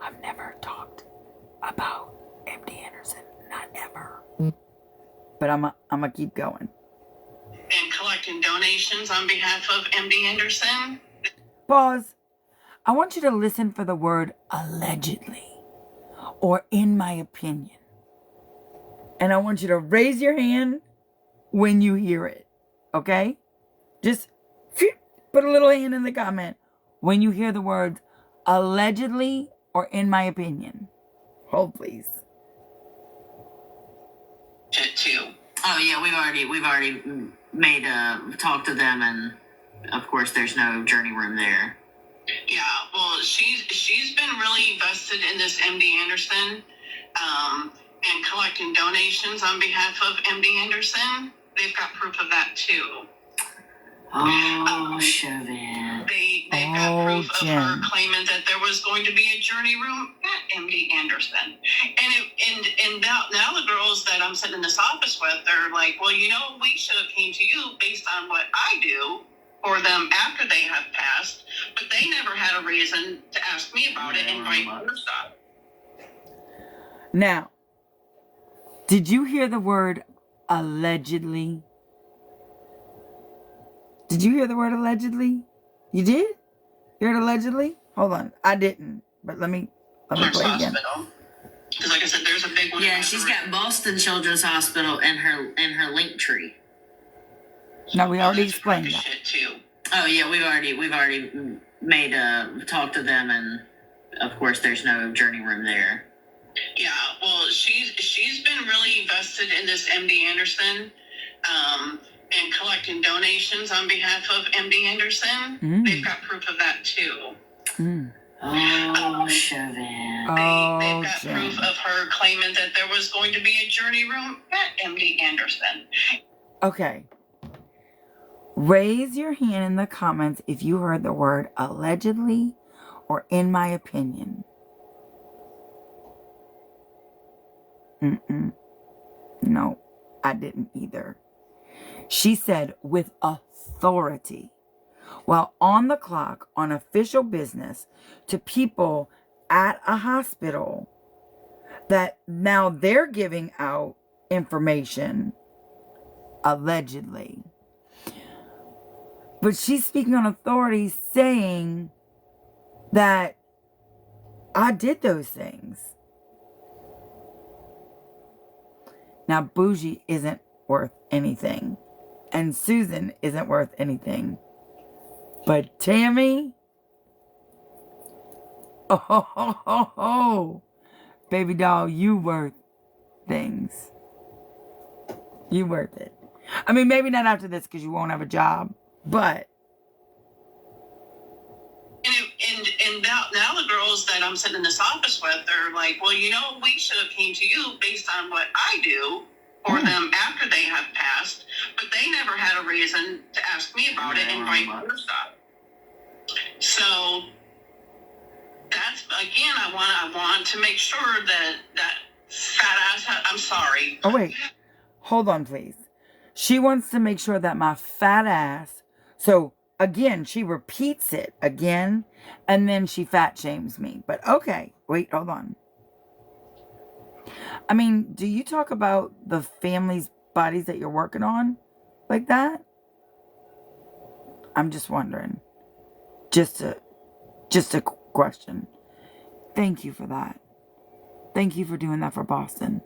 I've never talked about MD Anderson, not ever. But I'm gonna keep going. And collecting donations on behalf of MD Anderson. Pause. I want you to listen for the word allegedly or in my opinion. And I want you to raise your hand when you hear it. Okay? Just put a little hand in the comment when you hear the words allegedly or in my opinion. Hold please. Shit too. Oh yeah, we've already made talk to them, and of course there's no journey room there. Yeah, well, she's been really invested in this MD Anderson, and collecting donations on behalf of MD Anderson. They've got proof of that too. Oh, Chauvin. They've got proof of Jen. her claiming that there was going to be a journey room at MD Anderson. And now the girls that I'm sitting in this office with, they're like, well, you know, we should have came to you based on what I do for them after they have passed, but they never had a reason to ask me about it and vice versa. Now, did you hear the word allegedly? Did you hear the word allegedly? You did? You heard allegedly? Hold on. I didn't. But let me play again. Because like I said, there's a big one. Yeah, she's got Boston Children's Hospital in her link tree. No, we already explained that. Shit too. Oh yeah, we've already made talk to them, and of course there's no journey room there. Yeah, well, she's been really invested in this MD Anderson, and collecting donations on behalf of MD Anderson. They've got proof of that too. Oh, Chauvin. They've got proof of her claiming that there was going to be a journey room at MD Anderson. Okay. Raise your hand in the comments if you heard the word allegedly or in my opinion. No, I didn't either. She said with authority, while on the clock on official business to people at a hospital, that now they're giving out information allegedly. But she's speaking on authority saying that I did those things. Now, Bougie isn't worth anything. And Susan isn't worth anything. But Tammy, oh, baby doll, you worth things. You worth it. I mean, maybe not after this because you won't have a job. But and now the girls that I'm sitting in this office with, they're like, well, you know, we should have came to you based on what I do for them after they have passed, but they never had a reason to ask me about it and vice versa. So that's again, I want to make sure that fat ass. I'm sorry. oh wait, hold on, please. She wants to make sure that my fat ass. So again, she repeats it again, and then she fat shames me. But okay, wait, hold on. I mean, do you talk about the family's bodies that you're working on like that? I'm just wondering. Just a question. Thank you for that. Thank you for doing that for Boston.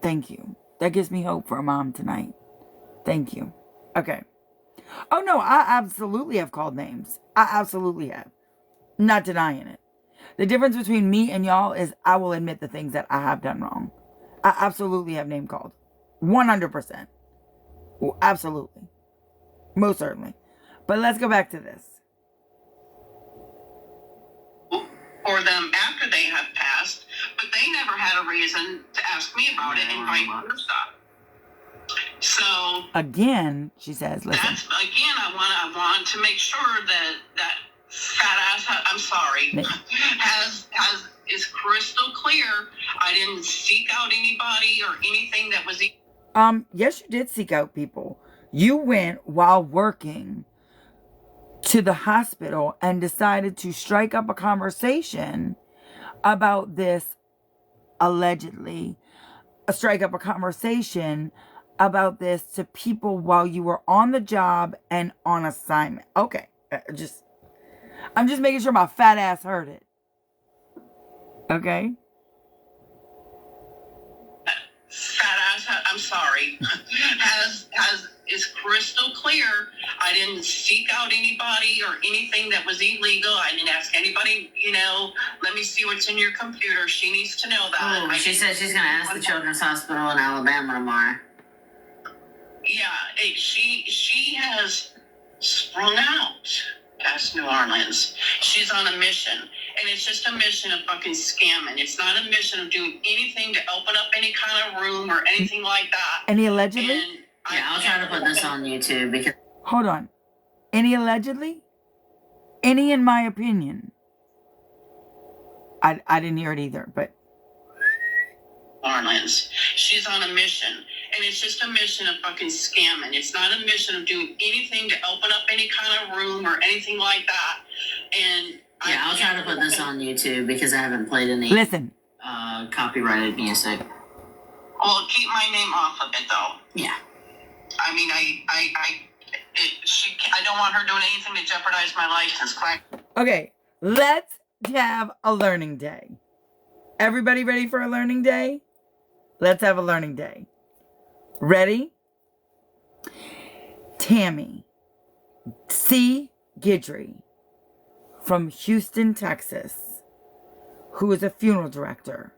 Thank you. That gives me hope for a mom tonight. Thank you. Okay. Oh no, I absolutely have called names. I absolutely have. Not denying it. The difference between me and y'all is I will admit the things that I have done wrong. I absolutely have name called. 100%. Absolutely. Most certainly. But let's go back to this. For them after they have passed, but they never had a reason to ask me about it and vice versa. So again, she says, listen. That's again, I want to make sure that fat ass, I'm sorry, is crystal clear. I didn't seek out anybody or anything that was. Yes, you did seek out people. You went while working to the hospital and decided to strike up a conversation about this, allegedly, strike up a conversation about this to people while you were on the job and on assignment. Okay, I'm just making sure my fat ass heard it. Okay? Fat ass, I'm sorry, is crystal clear. I didn't seek out anybody or anything that was illegal. I didn't ask anybody, let me see what's in your computer. She needs to know that. Oh, she said she's going to ask the Children's Hospital in Alabama tomorrow. Yeah, she has sprung out past New Orleans. She's on a mission. And it's just a mission of fucking scamming. It's not a mission of doing anything to open up any kind of room or anything like that. Any allegedly? And I'll try to put this on YouTube because... Hold on. Any allegedly? Any in my opinion? I didn't hear it either, but... Orleans. She's on a mission. And it's just a mission of fucking scamming. It's not a mission of doing anything to open up any kind of room or anything like that. And... I'll try to put this on YouTube because I haven't played any copyrighted music. Well, keep my name off of it, though. Yeah. I mean, I don't want her doing anything to jeopardize my license. Okay, let's have a learning day. Everybody ready for a learning day? Let's have a learning day. Ready? Tammy C. Guidry from Houston, Texas, who is a funeral director.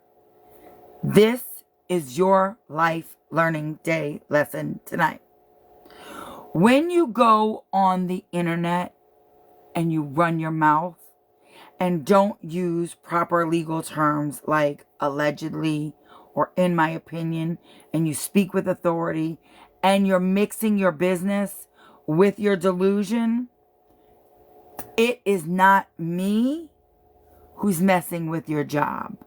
This is your life learning day lesson tonight. When you go on the internet and you run your mouth and don't use proper legal terms like allegedly or in my opinion, and you speak with authority and you're mixing your business with your delusion, it is not me who's messing with your job.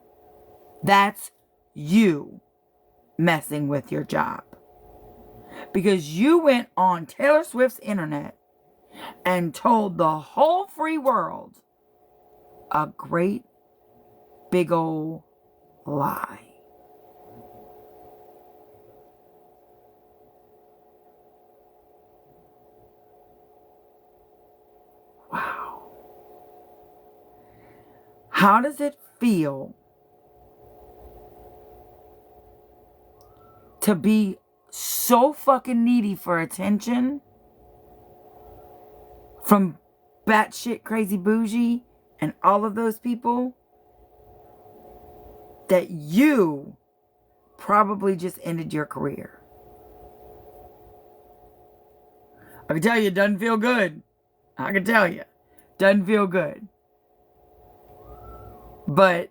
That's you messing with your job. Because you went on Taylor Swift's internet and told the whole free world a great big old lie. Wow. How does it feel to be so fucking needy for attention from batshit crazy bougie and all of those people that you probably just ended your career? I can tell you it doesn't feel good. I can tell you. Doesn't feel good. But,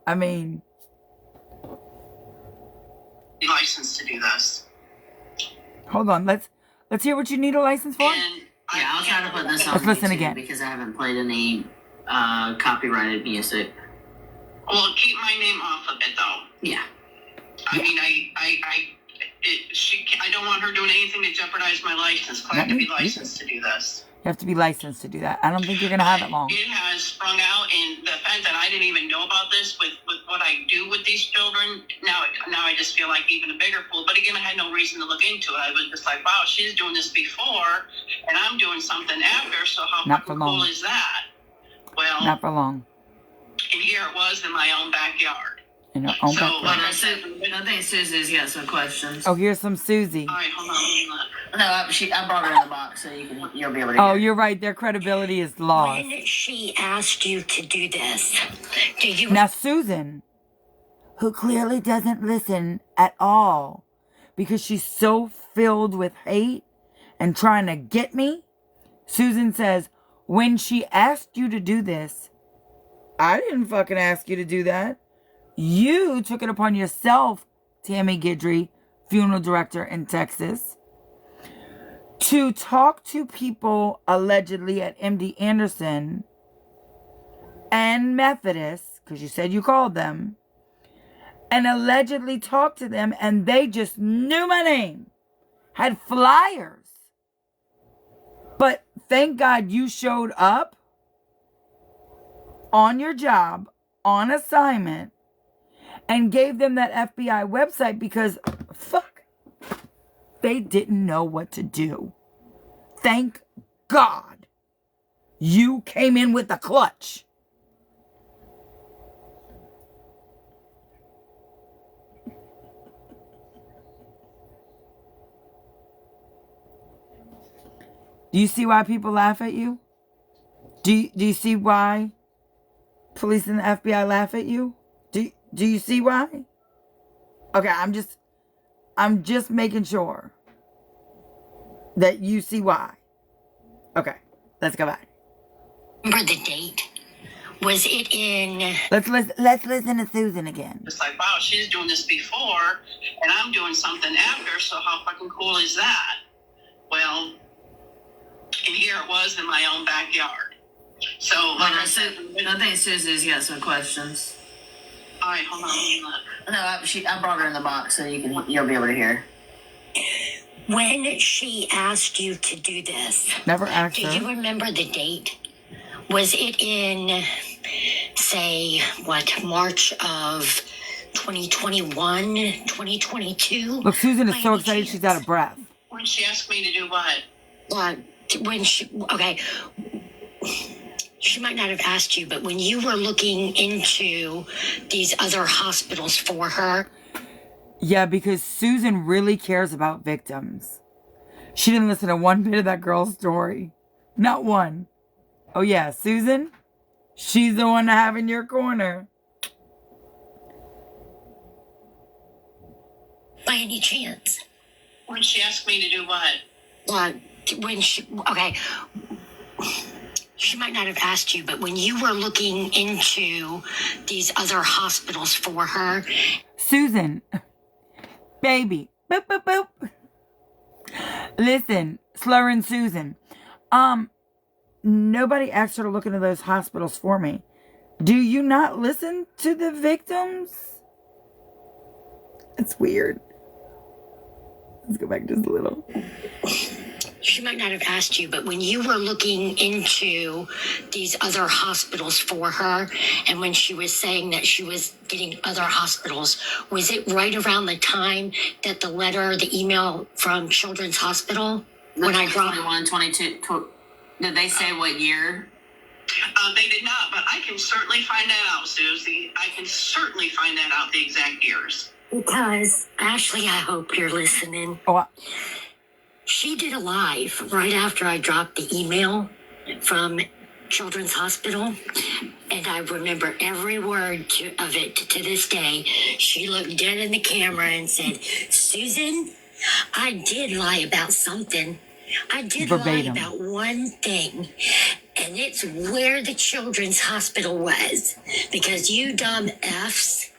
I mean... license to do this. Hold on. Let's hear what you need a license for. I'll try to put this on Let's listen YouTube again. because I haven't played any copyrighted music. Well, keep my name off of it, though. Yeah. I mean, I don't want her doing anything to jeopardize my license. I have to be licensed to do this. You have to be licensed to do that. I don't think you're going to have it long. It has sprung out, and the fact that I didn't even know about this with what I do with these children, now I just feel like even a bigger fool. But again, I had no reason to look into it. I was just like, wow, she's doing this before, and I'm doing something after, so how fucking cool is that? Well, not for long. And here it was in my own backyard. In her own backyard. Like I said, I think Susie's got some questions. Oh, here's some Susie. All right, hold on. No, I brought her in the box so you'll be able to. Oh, you're right. Their credibility is lost. When she asked you to do this, do you? Now, Susan, who clearly doesn't listen at all because she's so filled with hate and trying to get me, Susan says, when she asked you to do this, I didn't fucking ask you to do that. You took it upon yourself, Tammy Guidry, funeral director in Texas, to talk to people allegedly at MD Anderson and Methodist, because you said you called them, and allegedly talked to them, and they just knew my name, had flyers. But thank God you showed up on your job, on assignment, and gave them that FBI website because, fuck, they didn't know what to do. Thank God you came in with the clutch. Do you see why people laugh at you? Do you see why police and the FBI laugh at you? Do you see why? Okay, I'm just making sure that you see why. Okay, let's go back. Remember the date? Was it in? Let's listen to Susan again. It's like, wow, she's doing this before, and I'm doing something after. So how fucking cool is that? Well, and here it was in my own backyard. So, like I said, I think Susie's got some questions. All right, hold on. No, I brought her in the box so you'll be able to hear. When she asked you to do this, never asked her. Do you remember the date? Was it in, say, March of 2021, 2022? Look, Susan is so excited she's out of breath. When she asked me to do what? She might not have asked you, but when you were looking into these other hospitals for her. Yeah, because Susan really cares about victims. She didn't listen to one bit of that girl's story. Not one. Oh yeah, Susan, she's the one to have in your corner. By any chance? When she asked me to do what? She might not have asked you, but when you were looking into these other hospitals for her. Susan, baby, boop, boop, boop. Listen, slurring Susan. Nobody asked her to look into those hospitals for me. Do you not listen to the victims? It's weird. Let's go back just a little. She might not have asked you, but when you were looking into these other hospitals for her, and when she was saying that she was getting other hospitals, was it right around the time that the email from Children's Hospital? When I dropped 21, did they say what year? They did not, but I can certainly find that out, Susie. I can certainly find that out, the exact years. Because, Ashley, I hope you're listening. Oh, she did a live right after I dropped the email from Children's Hospital, and I remember every word of it to this day. She looked dead in the camera and said, Susan, I did lie about something. I did verbatim. lie about one thing, and it's where the Children's Hospital was, because you dumb Fs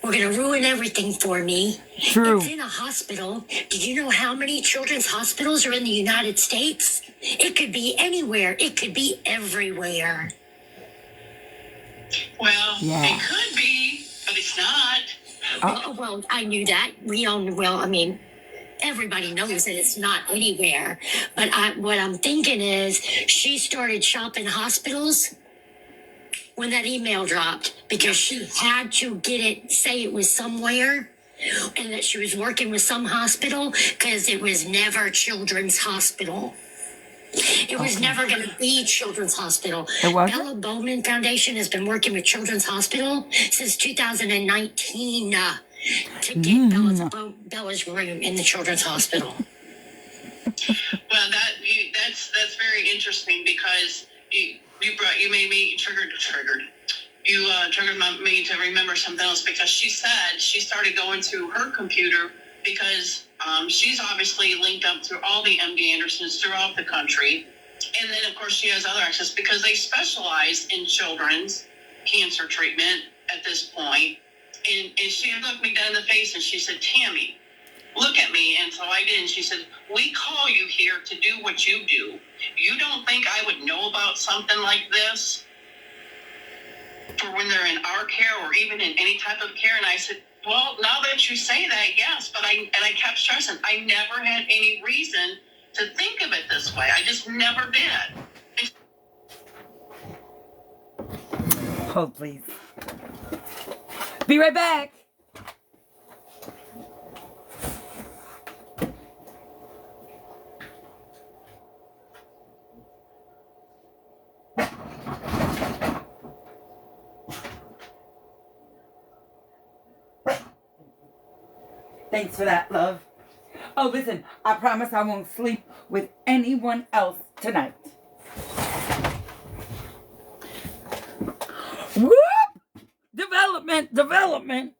were going to ruin everything for me. True. It's in a hospital. Did you know how many children's hospitals are in the United States? It could be anywhere. It could be everywhere. Well, It could be, but it's not. Well, I knew that. We all, well, I mean, everybody knows that it's not anywhere. But what I'm thinking is she started shopping hospitals when that email dropped because she had to get it, say it was somewhere, and that she was working with some hospital because it was never Children's Hospital. It was never going to be Children's Hospital. It wasn't? Bella Bowman Foundation has been working with Children's Hospital since 2019 to get Bella's room in the Children's Hospital. Well, that's very interesting because you made me triggered. You triggered me to remember something else because she said she started going through her computer because she's obviously linked up through all the MD Andersons throughout the country. And then, of course, she has other access because they specialize in children's cancer treatment at this point. And she looked me down in the face and she said, Tammy, look at me. And so I did. And she said, we call you here to do what you do. You don't think I would know about something like this for when they're in our care or even in any type of care? And I said, well, now that you say that, yes. But I kept stressing, I never had any reason to think of it this way. I just never did. Hold, please. Be right back. Thanks for that, love. Oh, listen, I promise I won't sleep with anyone else tonight. Whoop! Development.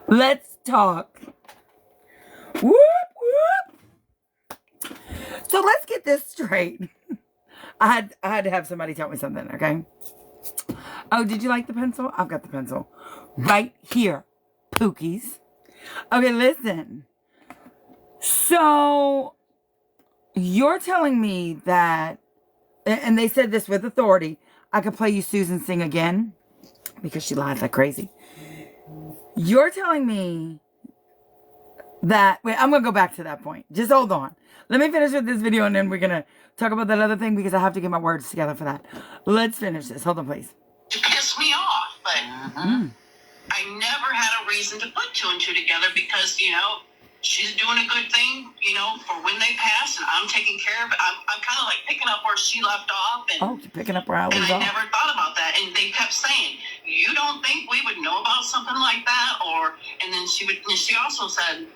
Let's talk. Whoop, whoop. So let's get this straight. I had to have somebody tell me something, okay? Oh, did you like the pencil? I've got the pencil right here, Pookies. Okay, listen. So, you're telling me that, and they said this with authority, I could play you Susan Sing again, because she lied like crazy. You're telling me that, wait, I'm going to go back to that point. Just hold on. Let me finish with this video, and then we're going to talk about that other thing, because I have to get my words together for that. Let's finish this. Hold on, please. It pissed me off, but I never had a reason to put two and two together because, she's doing a good thing, for when they pass, and I'm taking care of it. I'm kind of like picking up where she left off. And, you're picking up where I was off. And I never thought about that. And they kept saying, you don't think we would know about something like that? And then she also said,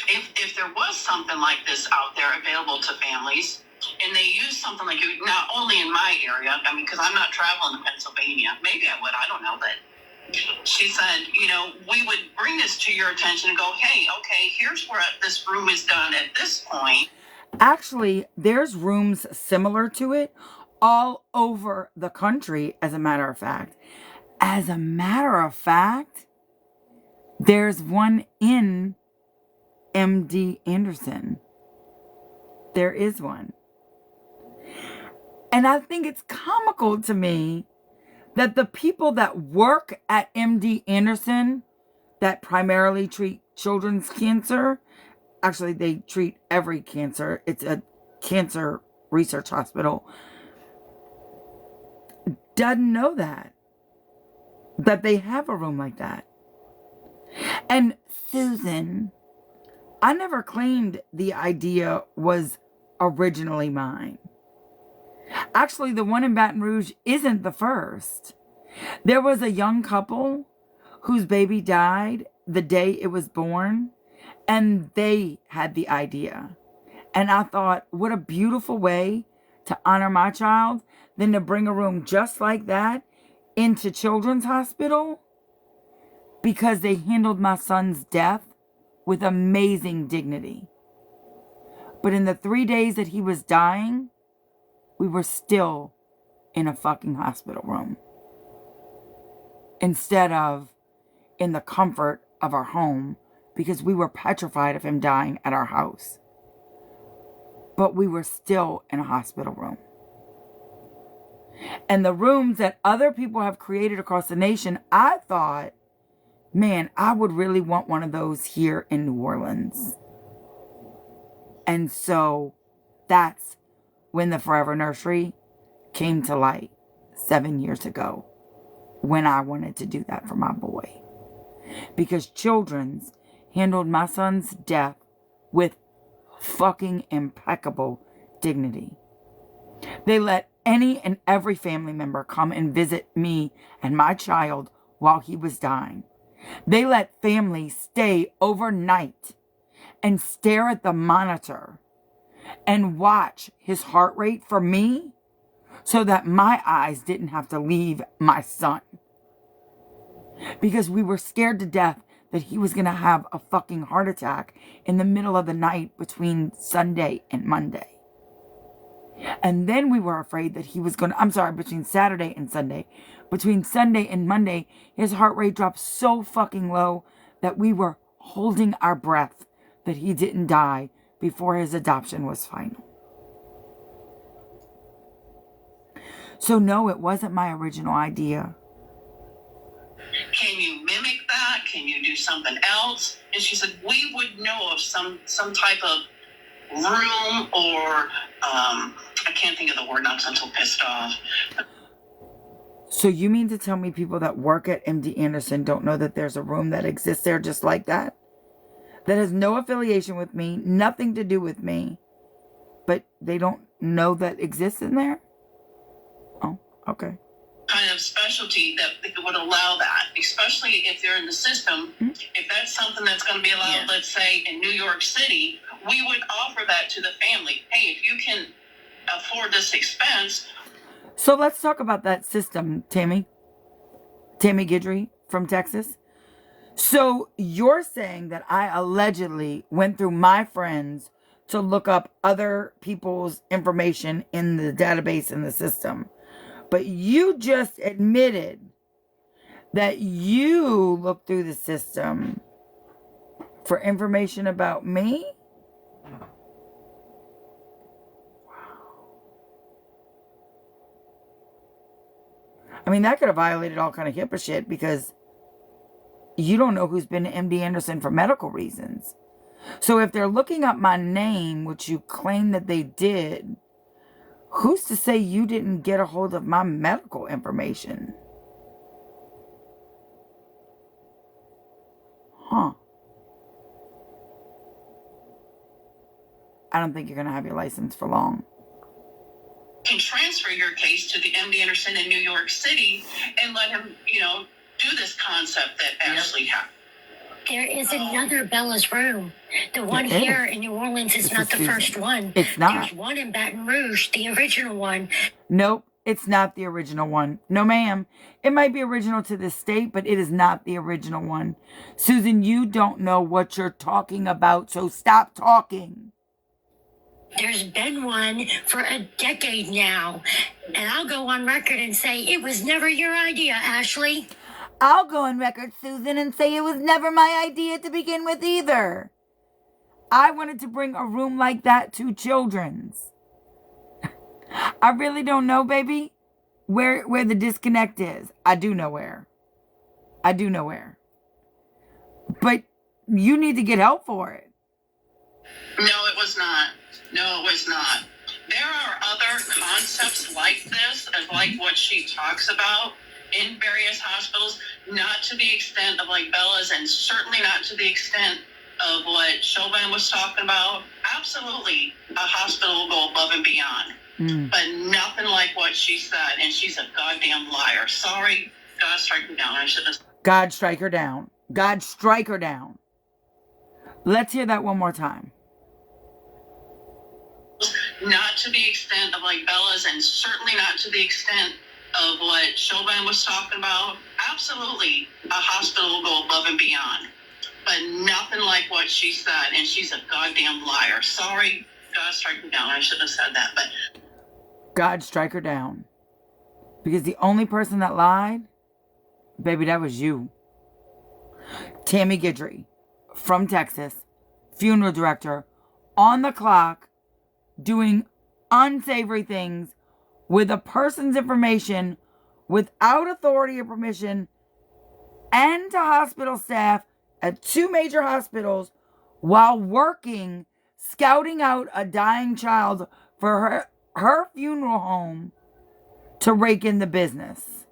if there was something like this out there available to families, and they use something like you, not only in my area, because I'm not traveling to Pennsylvania. Maybe I would, I don't know, but she said, we would bring this to your attention and go, hey, okay, here's where this room is done at this point. Actually, there's rooms similar to it all over the country, as a matter of fact. As a matter of fact, there's one in MD Anderson. There is one. And I think it's comical to me that the people that work at MD Anderson that primarily treat children's cancer, actually they treat every cancer, it's a cancer research hospital, doesn't know that they have a room like that. And Susan, I never claimed the idea was originally mine. Actually, the one in Baton Rouge isn't the first. There was a young couple whose baby died the day it was born, and they had the idea. And I thought, what a beautiful way to honor my child than to bring a room just like that into Children's Hospital, because they handled my son's death with amazing dignity. But in the 3 days that he was dying, we were still in a fucking hospital room, instead of in the comfort of our home, because we were petrified of him dying at our house. But we were still in a hospital room. And the rooms that other people have created across the nation, I thought Man, I would really want one of those here in New Orleans. And so that's when the Forever Nursery came to light 7 years ago, when I wanted to do that for my boy. Because Children's handled my son's death with fucking impeccable dignity. They let any and every family member come and visit me and my child while he was dying. They let families stay overnight and stare at the monitor and watch his heart rate for me so that my eyes didn't have to leave my son. Because we were scared to death that he was going to have a fucking heart attack in the middle of the night between Sunday and Monday. And then we were afraid that he was going to, between Saturday and Sunday. Between Sunday and Monday, his heart rate dropped so fucking low that we were holding our breath that he didn't die before his adoption was final. So no, it wasn't my original idea. Can you mimic that? Can you do something else? And she said, we would know of some type of room or, I can't think of the word, not so pissed off. So you mean to tell me people that work at MD Anderson don't know that there's a room that exists there just like that? That has no affiliation with me, nothing to do with me, but they don't know that exists in there? Oh, okay. Kind of specialty that would allow that, especially if they're in the system. Mm-hmm. If that's something that's going to be allowed, let's say in New York City, we would offer that to the family. Hey, if you can afford this expense. So let's talk about that system, Tammy Guidry from Texas. So you're saying that I allegedly went through my friends to look up other people's information in the database in the system. But you just admitted that you looked through the system for information about me? I mean, that could have violated all kind of HIPAA shit because you don't know who's been to MD Anderson for medical reasons. So if they're looking up my name, which you claim that they did, who's to say you didn't get a hold of my medical information? Huh. I don't think you're going to have your license for long. Can transfer your case to the MD Anderson in New York City and let him, do this concept that Ashley had. There is another Bella's room. The one here in New Orleans is not the first one. It's not. There's one in Baton Rouge, the original one. Nope, it's not the original one. No, ma'am. It might be original to this state, but it is not the original one. Susan, you don't know what you're talking about, so stop talking. There's been one for a decade now, and I'll go on record and say it was never your idea, Ashley. I'll go on record, Susan, and say it was never my idea to begin with either. I wanted to bring a room like that to Children's. I really don't know, baby, where the disconnect is. I do know where. But you need to get help for it. No, it was not. There are other concepts like this, like what she talks about in various hospitals, not to the extent of like Bella's, and certainly not to the extent of what Chauvin was talking about. Absolutely, a hospital will go above and beyond, but nothing like what she said, and she's a goddamn liar. Sorry, God strike her down. I should have. God strike her down. God strike her down. Let's hear that one more time. Not to the extent of like Bella's, and certainly not to the extent of what Chauvin was talking about. Absolutely, a hospital will go above and beyond, but nothing like what she said, and she's a goddamn liar. Sorry, God strike her down. I should have said that, but God strike her down. Because the only person that lied, baby, that was you. Tammy Guidry from Texas, funeral director, on the clock, doing unsavory things with a person's information without authority or permission and to hospital staff at 2 major hospitals while working, scouting out a dying child for her funeral home to rake in the business.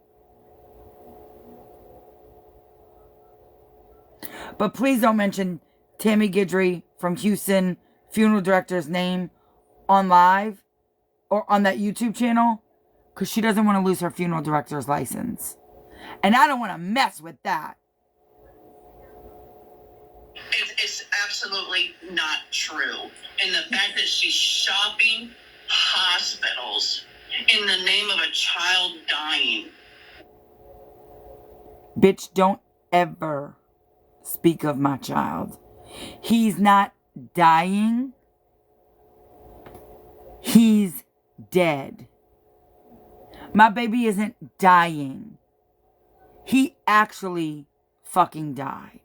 But please don't mention Tammy Guidry from Houston, funeral director's name on live or on that YouTube channel, because she doesn't want to lose her funeral director's license. And I don't want to mess with that. It's absolutely not true. And the fact that she's shopping hospitals in the name of a child dying. Bitch, don't ever speak of my child. He's not dying. He's dead. My baby isn't dying. He actually fucking died.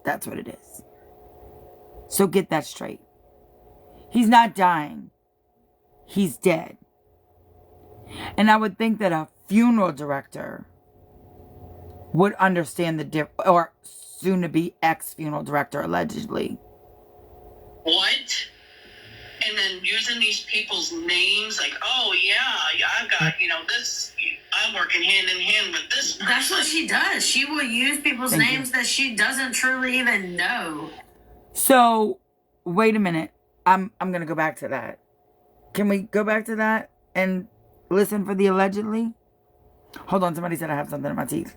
That's what it is. So get that straight. He's not dying. He's dead. And I would think that a funeral director would understand the or soon to be ex-funeral director, allegedly. What? And then using these people's names, like, oh yeah, I've got, this, I'm working hand in hand with this person. That's what she does. She will use people's names that she doesn't truly even know. So, wait a minute. I'm going to go back to that. Can we go back to that and listen for the allegedly? Hold on, somebody said I have something in my teeth.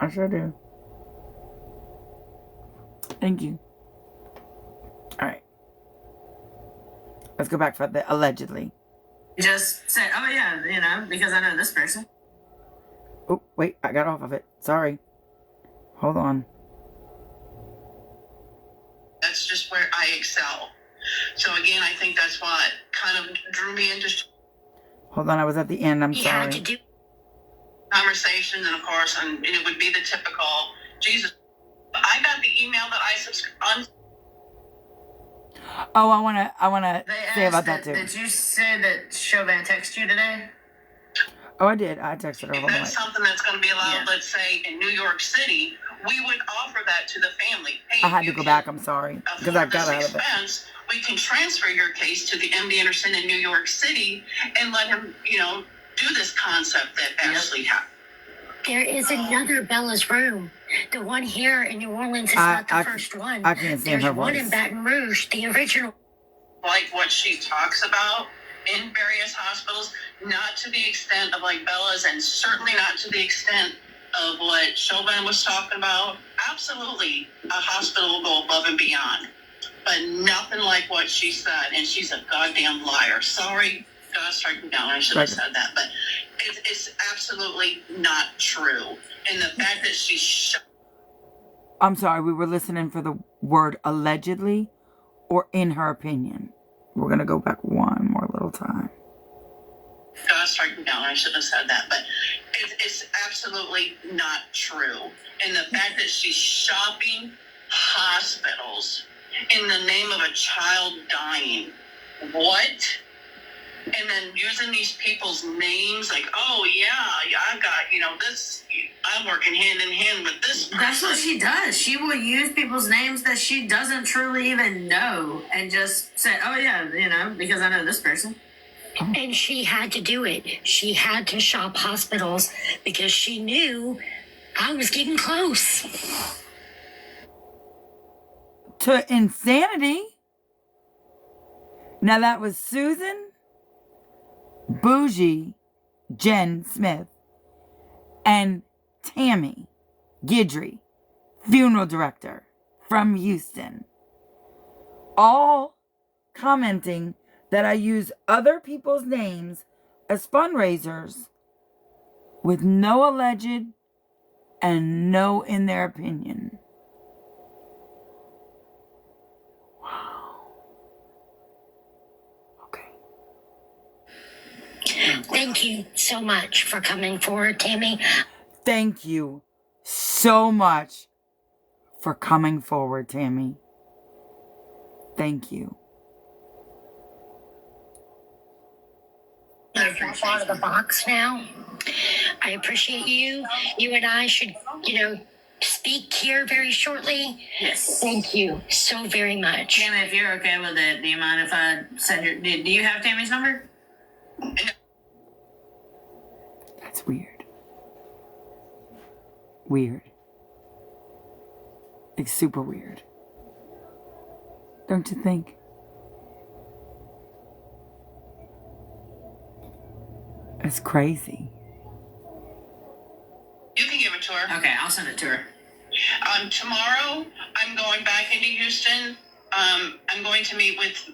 I sure do. Thank you. All right. Let's go back for the allegedly. Just say, oh yeah, because I know this person. Oh, wait, I got off of it. Sorry. Hold on. That's just where I excel. So again, I think that's what kind of drew me into Hold on, I was at the end. I'm sorry. Conversations, and of course, and it would be the typical, Jesus. I got the email that I subscribed. Oh, I wanna say about that too. Did you say that Chauvin texted you today? Oh, I did. I texted her. If that's something that's going to be allowed, let's say in New York City, we would offer that to the family. Hey, I had to go back. I'm sorry, because I got out of it. We can transfer your case to the MD Anderson in New York City and let him, do this concept that Ashley had. There is another Bella's room. The one here in New Orleans is not the first one. I can't stand her voice. There's one in Baton Rouge, the original. Like what she talks about in various hospitals, not to the extent of like Bella's, and certainly not to the extent of what Chauvin was talking about. Absolutely, a hospital will go above and beyond, but nothing like what she said, and she's a goddamn liar. Sorry, God strike me down, I should have said that, but it's absolutely not true. And the fact that she's... I'm sorry, we were listening for the word allegedly or in her opinion. We're going to go back one more little time. God strike me down, I should have said that, but it's absolutely not true. And the fact that she's shopping hospitals in the name of a child dying. What? And then using these people's names, like, oh yeah, I've got, this, I'm working hand in hand with this person. That's what she does. She will use people's names that she doesn't truly even know and just say, oh yeah, because I know this person. And she had to do it. She had to shop hospitals because she knew I was getting close to insanity. Now that was Susan Bougie Jen Smith and Tammy Guidry, funeral director from Houston, all commenting that I use other people's names as fundraisers with no alleged and no in their opinion. Thank you so much for coming forward, Tammy. Thank you so much for coming forward, Tammy. Thank you. drop out of the box now. I appreciate you. You and I should, speak here very shortly. Yes. Thank you so very much. Tammy, if you're okay with it, do you mind if I send your... Do you have Tammy's number? That's weird. Weird. It's super weird. Don't you think? It's crazy. You can give it to her. Okay, I'll send it to her. Tomorrow, I'm going back into Houston. I'm going to meet with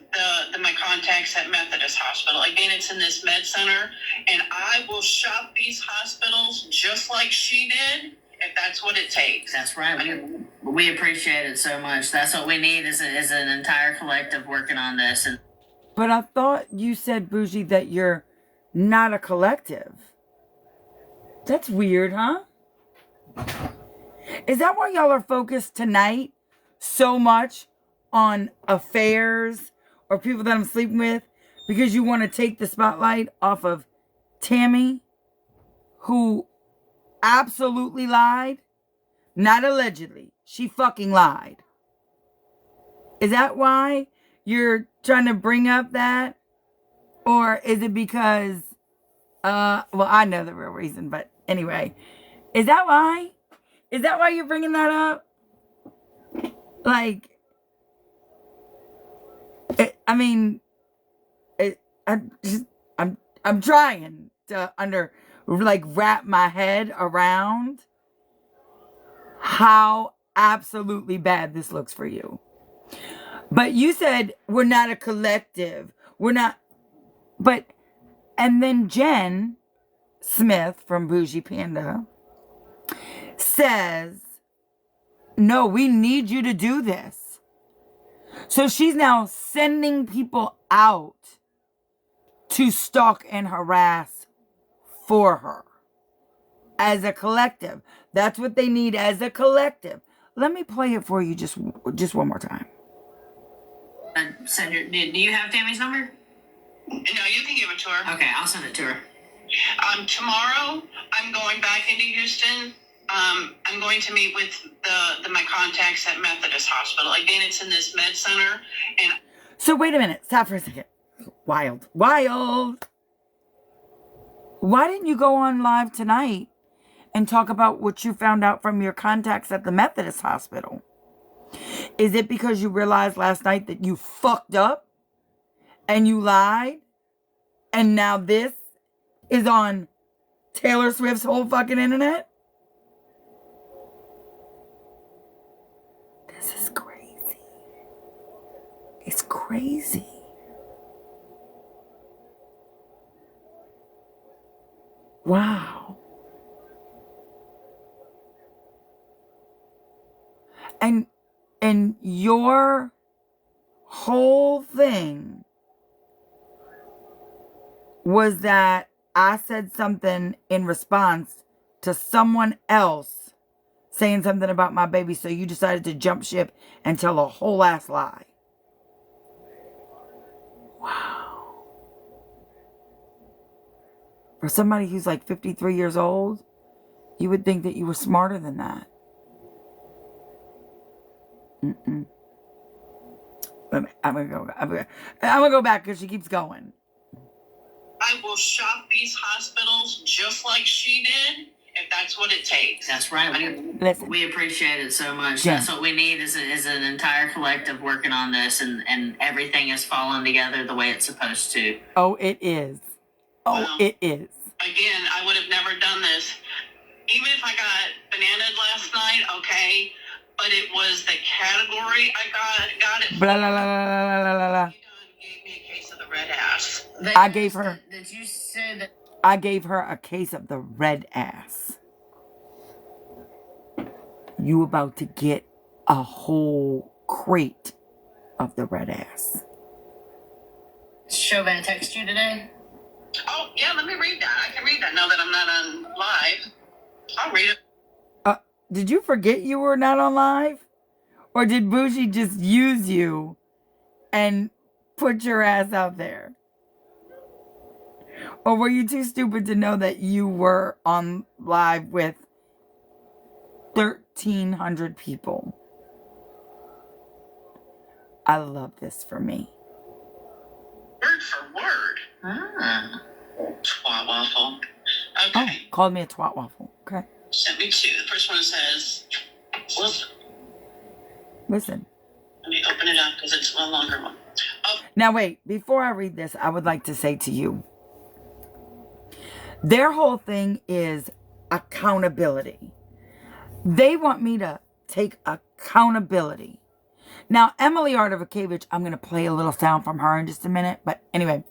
my contacts at Methodist Hospital. Again, it's in this med center, and I will shop these hospitals just like she did, if that's what it takes. That's right. We appreciate it so much. That's what we need is an entire collective working on this. And But I thought you said, Bougie, that you're not a collective. That's weird, huh? Is that why y'all are focused tonight so much on affairs or people that I'm sleeping with? Because you want to take the spotlight off of Tammy, who absolutely lied? Not allegedly. She fucking lied. Is that why you're trying to bring up that? Or is it because, well, I know the real reason, but anyway. Is that why? Is that why you're bringing that up? Like, I'm trying to wrap my head around how absolutely bad this looks for you. But you said we're not a collective. We're not. But, and then Jen Smith from Bougie Panda says, no, we need you to do this. So she's now sending people out to stalk and harass for her as a collective. That's what they need as a collective. Let me play it for you just one more time. do you have Tammy's number? No, you can give it to her. Okay, I'll send it to her. Tomorrow, I'm going back into Houston. I'm going to meet with my contacts at Methodist Hospital. Again, it's in this med center. And so wait a minute. Stop for a second. Wild. Why didn't you go on live tonight and talk about what you found out from your contacts at the Methodist Hospital? Is it because you realized last night that you fucked up and you lied? And now this is on Taylor Swift's whole fucking internet? This is crazy. It's crazy. Wow. And your whole thing was that I said something in response to someone else saying something about my baby, so you decided to jump ship and tell a whole ass lie. Wow. For somebody who's like 53 years old, you would think that you were smarter than that. I'm gonna go back because she keeps going. I will shop these hospitals just like she did, if that's what it takes. That's right. We appreciate it so much. Yeah. That's what we need is an entire collective working on this, and everything is falling together the way it's supposed to. Oh, it is. It is. Again, I would have never done this. Even if I got bananaed last night, okay, but it was the category I got it. Blah, blah, blah, blah, blah, blah, blah. Gave me a case of the red ass. I gave her. Did you say that? I gave her a case of the red ass. You about to get a whole crate of the red ass. Chauvin text you today? Oh, yeah, let me read that. I can read that now that I'm not on live. I'll read it. Did you forget you were not on live? Or did Bougie just use you and put your ass out there? Or were you too stupid to know that you were on live with 1,300 people? I love this for me. Word for word. Ah. Twat waffle. Oh, Okay. called me a twat waffle. Okay. Sent me two. The first one says, Listen. Let me open it up because it's a longer one. Oh. Now wait, before I read this, I would like to say to you, their whole thing is accountability. They want me to take accountability. Now, Emily Artovakevich, I'm going to play a little sound from her in just a minute. But anyway,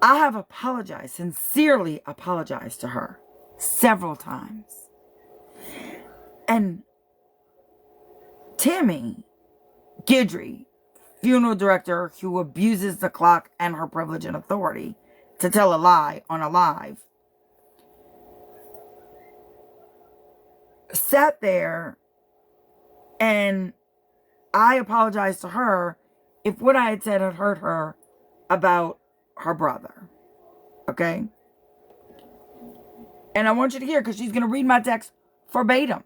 I have apologized, sincerely apologized to her several times. And Tammy Guidry, funeral director who abuses the clock and her privilege and authority to tell a lie on a live, sat there and I apologized to her if what I had said had hurt her about her brother. Okay? And I want you to hear, because she's going to read my text verbatim.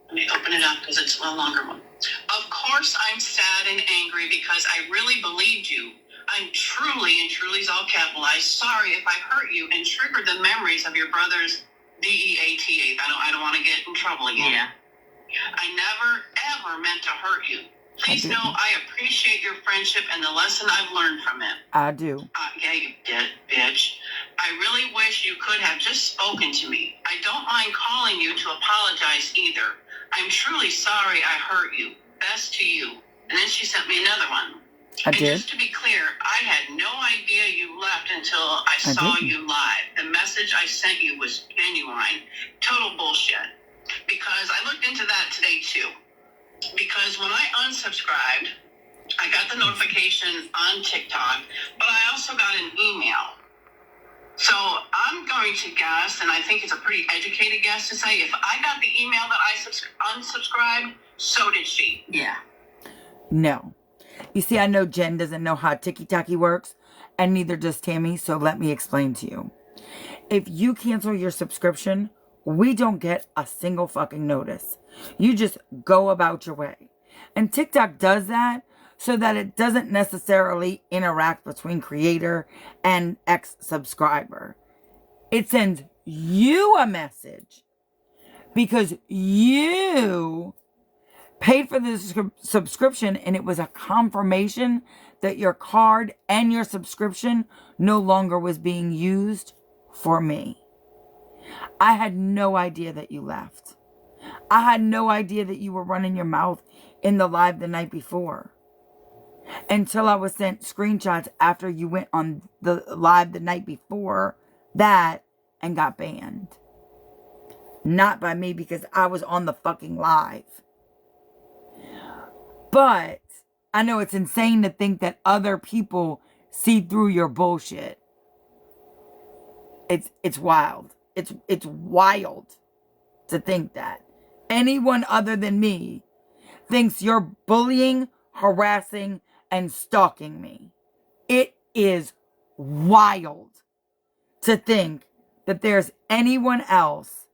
Let me open it up because it's a longer one. Of course I'm sad and angry because I really believed you. I'm truly, and truly's all capitalized, sorry if I hurt you and triggered the memories of your brother's DEATA. I don't want to get in trouble again. Yeah. I never, ever meant to hurt you. Please know I appreciate your friendship and the lesson I've learned from it. I do. Yeah, you did, bitch. I really wish you could have just spoken to me. I don't mind calling you to apologize either. I'm truly sorry I hurt you. Best to you. And then she sent me another one. I did. Just to be clear, I had no idea you left until I saw you live. The message I sent you was genuine. Total bullshit. Because I looked into that today too. Because when I unsubscribed, I got the notification on TikTok, but I also got an email. So I'm going to guess, and I think it's a pretty educated guess to say, if I got the email that I unsubscribed, so did she. Yeah. No. You see, I know Jen doesn't know how Tiki-Taki works, and neither does Tammy, so let me explain to you. If you cancel your subscription, we don't get a single fucking notice. You just go about your way. And TikTok does that so that it doesn't necessarily interact between creator and ex-subscriber. It sends you a message because you paid for the subscription, and it was a confirmation that your card and your subscription no longer was being used for me. I had no idea that you left. I had no idea that you were running your mouth in the live the night before. Until I was sent screenshots after you went on the live the night before that and got banned. Not by me, because I was on the fucking live. But I know it's insane to think that other people see through your bullshit. It's wild. It's wild to think that anyone other than me thinks you're bullying, harassing, and stalking me. It is wild to think that there's anyone else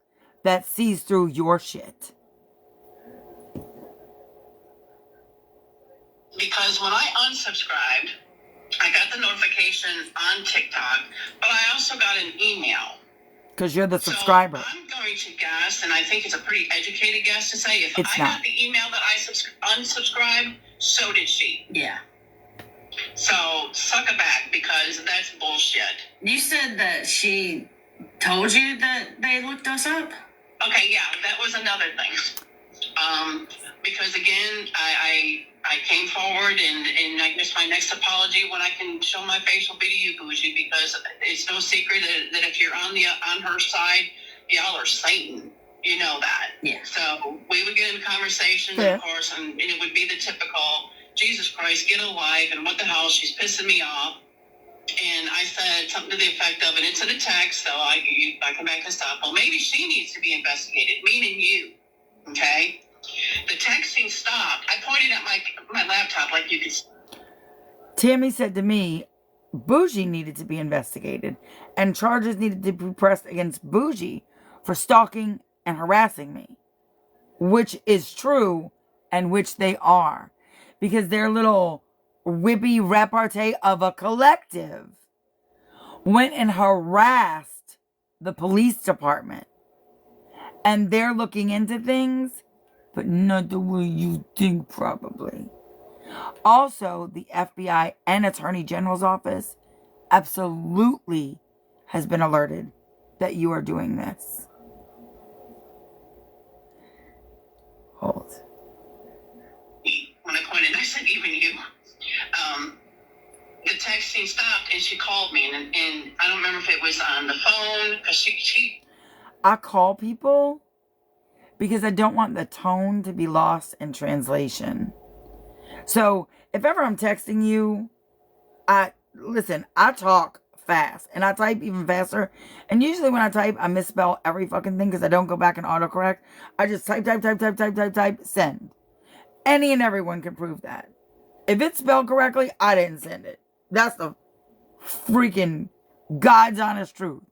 that sees through your shit. Because when I unsubscribed, I got the notification on TikTok, but I also got an email. Because you're the subscriber. So I'm going to guess, and I think it's a pretty educated guess to say, if I got the email that I unsubscribed, so did she. Yeah. So suck it back, because that's bullshit. You said that she told you that they looked us up? Okay, yeah, that was another thing. Because again, I came forward, and I guess my next apology when I can show my face will be to you, Bougie, because it's no secret that if you're on her side, y'all are Satan. You know that. Yeah. So we would get into conversations, of course, and it would be the typical, Jesus Christ, get a life, and what the hell, she's pissing me off. And I said something to the effect of, and it's in a text, so I come back and stop. Well, maybe she needs to be investigated, meaning you. Okay? The texting stopped. I pointed at my laptop like you could. Tammy said to me, Bougie needed to be investigated and charges needed to be pressed against Bougie for stalking and harassing me, which is true and which they are, because their little whippy repartee of a collective went and harassed the police department, and they're looking into things, but not the way you think probably. Also, the FBI and Attorney General's office absolutely has been alerted that you are doing this. Hold. When I pointed, I said, even you. The texting stopped and she called me, and I don't remember if it was on the phone, because she I call people because I don't want the tone to be lost in translation. So if ever I'm texting you, I talk fast and I type even faster. And usually when I type, I misspell every fucking thing because I don't go back and autocorrect. I just type, send. Any and everyone can prove that. If it's spelled correctly, I didn't send it. That's the freaking God's honest truth.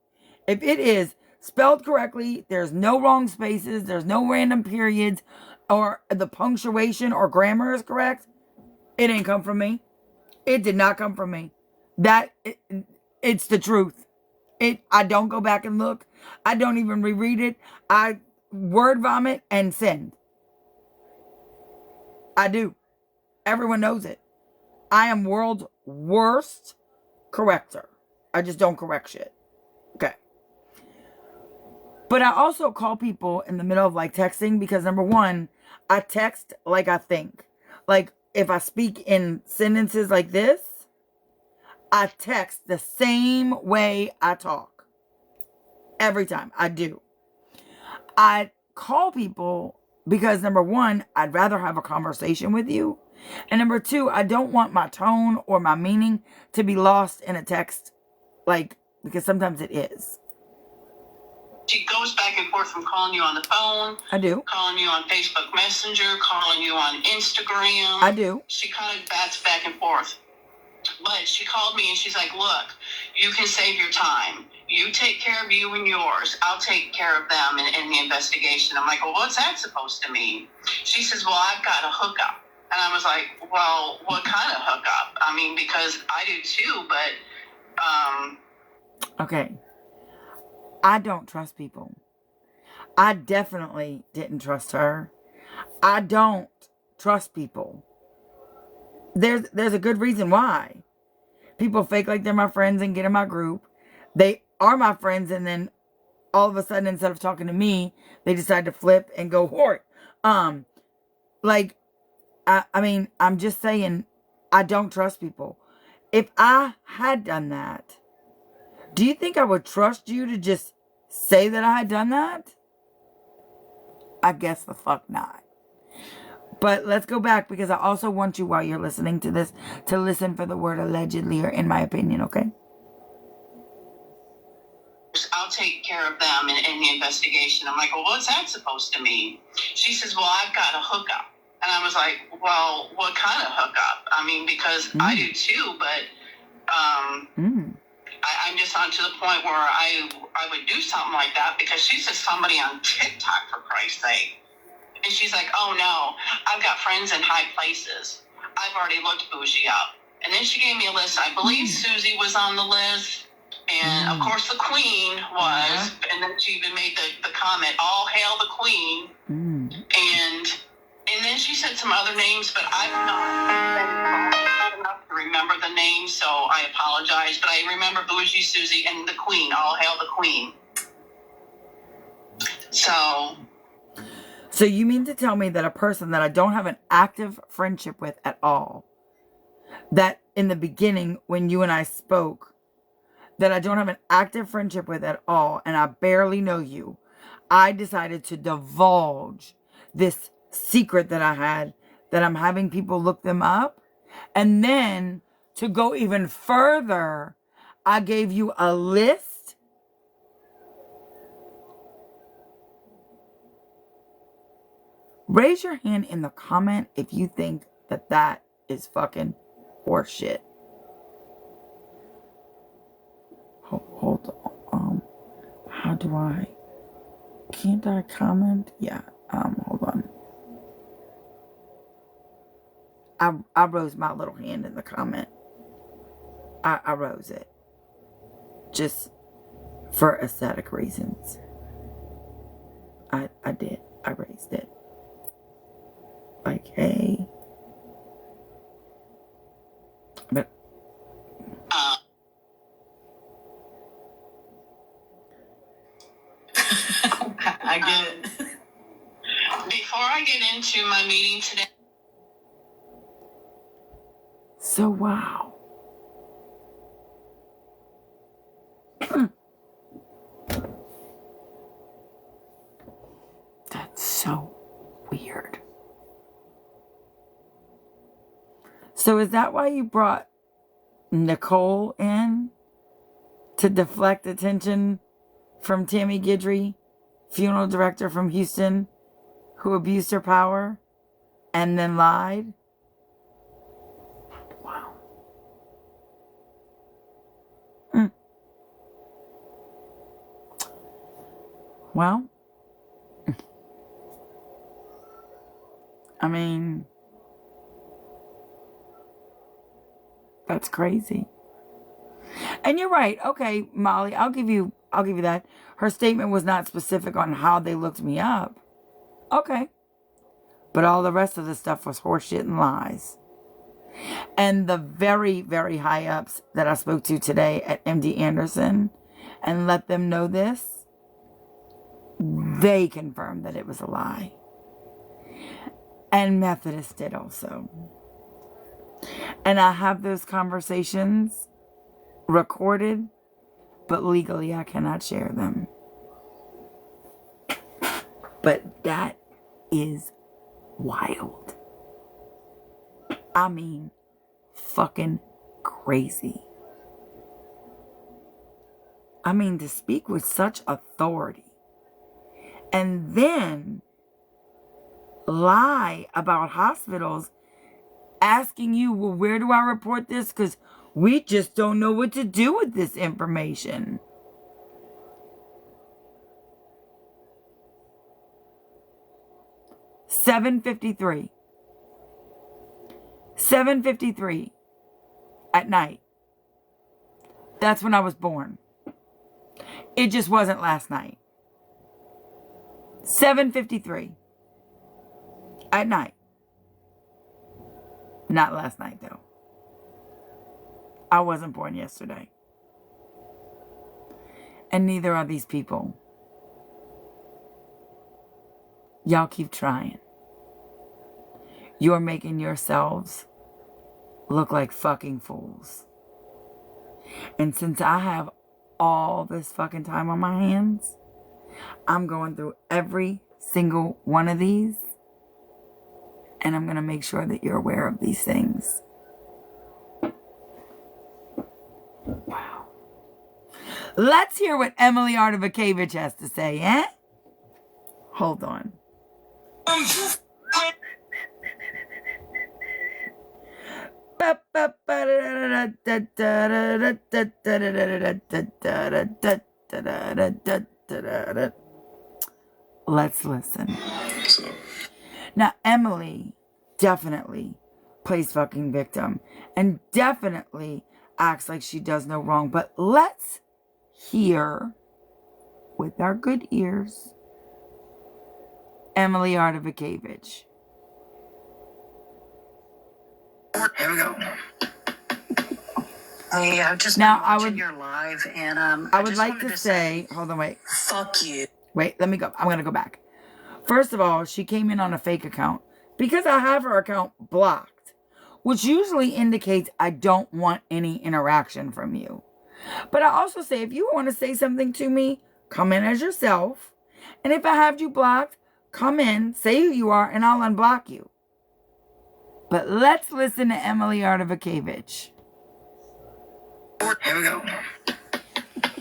If it is spelled correctly, there's no wrong spaces, there's no random periods, or the punctuation or grammar is correct, it ain't come from me. It did not come from me. It's the truth. I don't go back and look. I don't even reread it. I word vomit and send. I do. Everyone knows it. I am world's worst corrector. I just don't correct shit. Okay. But I also call people in the middle of like texting because number one, I text like I think. Like if I speak in sentences like this, I text the same way I talk. Every time I do. I call people because number one, I'd rather have a conversation with you. And number two, I don't want my tone or my meaning to be lost in a text. Like, because sometimes it is. She goes back and forth from calling you on the phone. I do. Calling you on Facebook Messenger, calling you on Instagram. I do. She kind of bats back and forth. But she called me and she's like, look, you can save your time. You take care of you and yours. I'll take care of them in the investigation. I'm like, well, what's that supposed to mean? She says, well, I've got a hookup. And I was like, well, what kind of hookup? I mean, because I do too, but... Okay. I don't trust people. I definitely didn't trust her. I don't trust people. There's a good reason why. People fake like they're my friends and get in my group. They are my friends, and then all of a sudden, instead of talking to me, they decide to flip and go hort. I mean, I'm just saying, I don't trust people. If I had done that, do you think I would trust you to just say that I had done that? I guess the fuck not. But let's go back because I also want you, while you're listening to this, to listen for the word allegedly or in my opinion, okay? I'll take care of them in the investigation. I'm like, well, what's that supposed to mean? She says, well, I've got a hookup. And I was like, well, what kind of hookup? I mean, because I do too, but I'm just on to the point where I would do something like that because she's just somebody on TikTok, for Christ's sake. And she's like, oh, no, I've got friends in high places. I've already looked Bougie up. And then she gave me a list. I believe Susie was on the list. And, of course, the Queen was. And then she even made the comment, all hail the Queen. And then she said some other names, but I'm not enough to remember the names, so I apologize. But I remember Bougie, Susie, and the Queen. All hail the Queen. So you mean to tell me that a person that I don't have an active friendship with at all, that in the beginning when you and I spoke, that I don't have an active friendship with at all, and I barely know you, I decided to divulge this secret that I had, that I'm having people look them up, and then to go even further, I gave you a list. Raise your hand in the comment if you think that that is fucking horseshit. do I? Can't I comment? Yeah, hold on. I rose my little hand in the comment. I rose it. Just for aesthetic reasons. I did. I raised it. Like, hey. But I get it. Before I get into my meeting today. so wow. That's so weird. So is that why you brought Nicole in? To deflect attention from Tammy Guidry, funeral director from Houston, who abused her power and then lied? Wow. Well, I mean, that's crazy. And you're right. Okay, Molly, I'll give you that. Her statement was not specific on how they looked me up. Okay. But all the rest of the stuff was horseshit and lies. And the very, very high ups that I spoke to today at MD Anderson and let them know this, they confirmed that it was a lie. And Methodist did also. And I have those conversations recorded, but legally I cannot share them. But that is wild. I mean, fucking crazy. I mean, to speak with such authority and then lie about hospitals asking you, well, where do I report this? Because we just don't know what to do with this information. $7:53 at night. That's when I was born. It just wasn't last night. 7:53 at night. Not last night, though. I wasn't born yesterday. And neither are these people. Y'all keep trying. You're making yourselves look like fucking fools. And since I have all this fucking time on my hands, I'm going through every single one of these. And I'm going to make sure that you're aware of these things. Wow. Let's hear what Emily Artivakevich has to say, eh? Hold on. Let's listen. Now, Emily definitely plays fucking victim and definitely acts like she does no wrong. But let's hear with our good ears Emily Artivakevich. Here we go. Hey, I've just Now, been watching your live, and I would like to say, hold on, wait. Fuck you. Wait, let me go. I'm going to go back. First of all, she came in on a fake account because I have her account blocked, which usually indicates I don't want any interaction from you. But I also say, if you want to say something to me, come in as yourself. And if I have you blocked, come in, say who you are, and I'll unblock you. But let's listen to Emily Artivakevich. Here we go.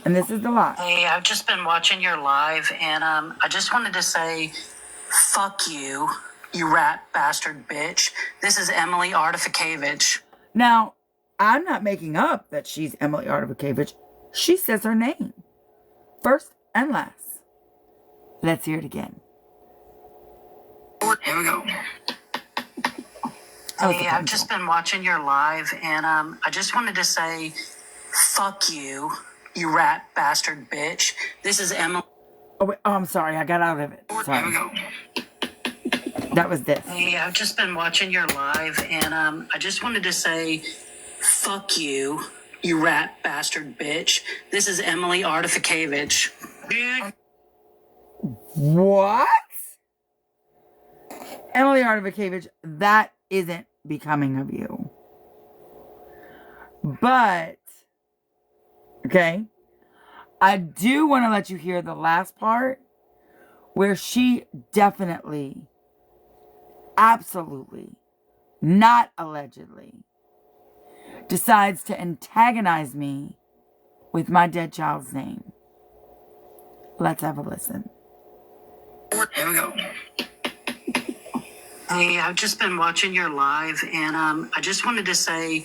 And this is the lot. Hey, I've just been watching your live, and I just wanted to say, fuck you, you rat bastard bitch. This is Emily Artivakevich. Now, I'm not making up that she's Emily Artivakevich. She says her name. First unless, let's hear it again. Here we go. Hey, I've just been watching your live, and I just wanted to say, fuck you, you rat bastard bitch. This is Emily. Oh, wait, oh, I'm sorry. I got out of it. Here Sorry. we go. That was this. Hey, I've just been watching your live, and I just wanted to say, fuck you, you rat bastard bitch. This is Emily Artifikavich. Dude. What? Emily Artifikavich, that isn't becoming of you. But, okay, I do want to let you hear the last part where she definitely, absolutely, not allegedly, decides to antagonize me with my dead child's name. Let's have a listen. Here we go. Hey, I've just been watching your live, and I just wanted to say,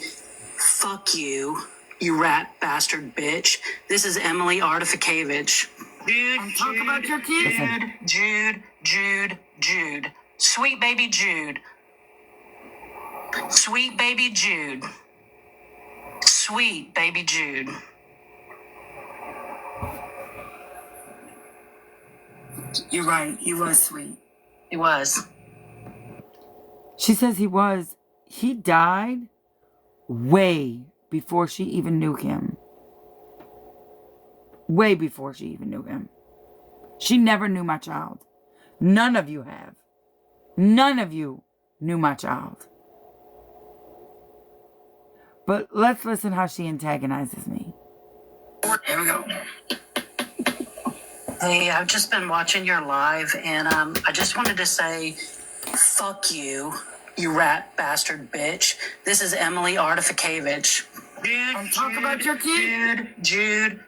fuck you, you rat bastard bitch. This is Emily Artifikavich. Dude, talk about your kid. Jude. Sweet baby Jude. Sweet baby Jude. Sweet baby Jude. You're right. He was sweet. He was. She says he was. He died way before she even knew him. Way before she even knew him. She never knew my child. None of you have. None of you knew my child. But let's listen how she antagonizes me. Here we go. Hey, I've just been watching your live, and I just wanted to say, fuck you, you rat bastard bitch. This is Emily Artifikavich. Dude, talk about your kid. Jude.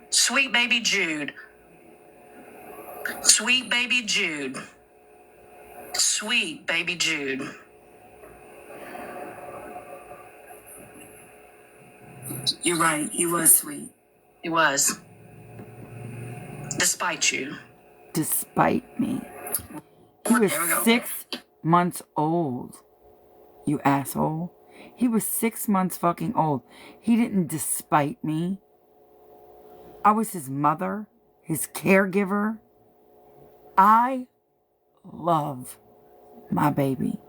Sweet baby Jude. Sweet baby Jude. Sweet baby Jude. You're right. He was sweet. He was. Despite you. Despite me. He was 6 months old. You asshole. He was 6 months fucking old. He didn't despite me. I was his mother, his caregiver. I love my baby.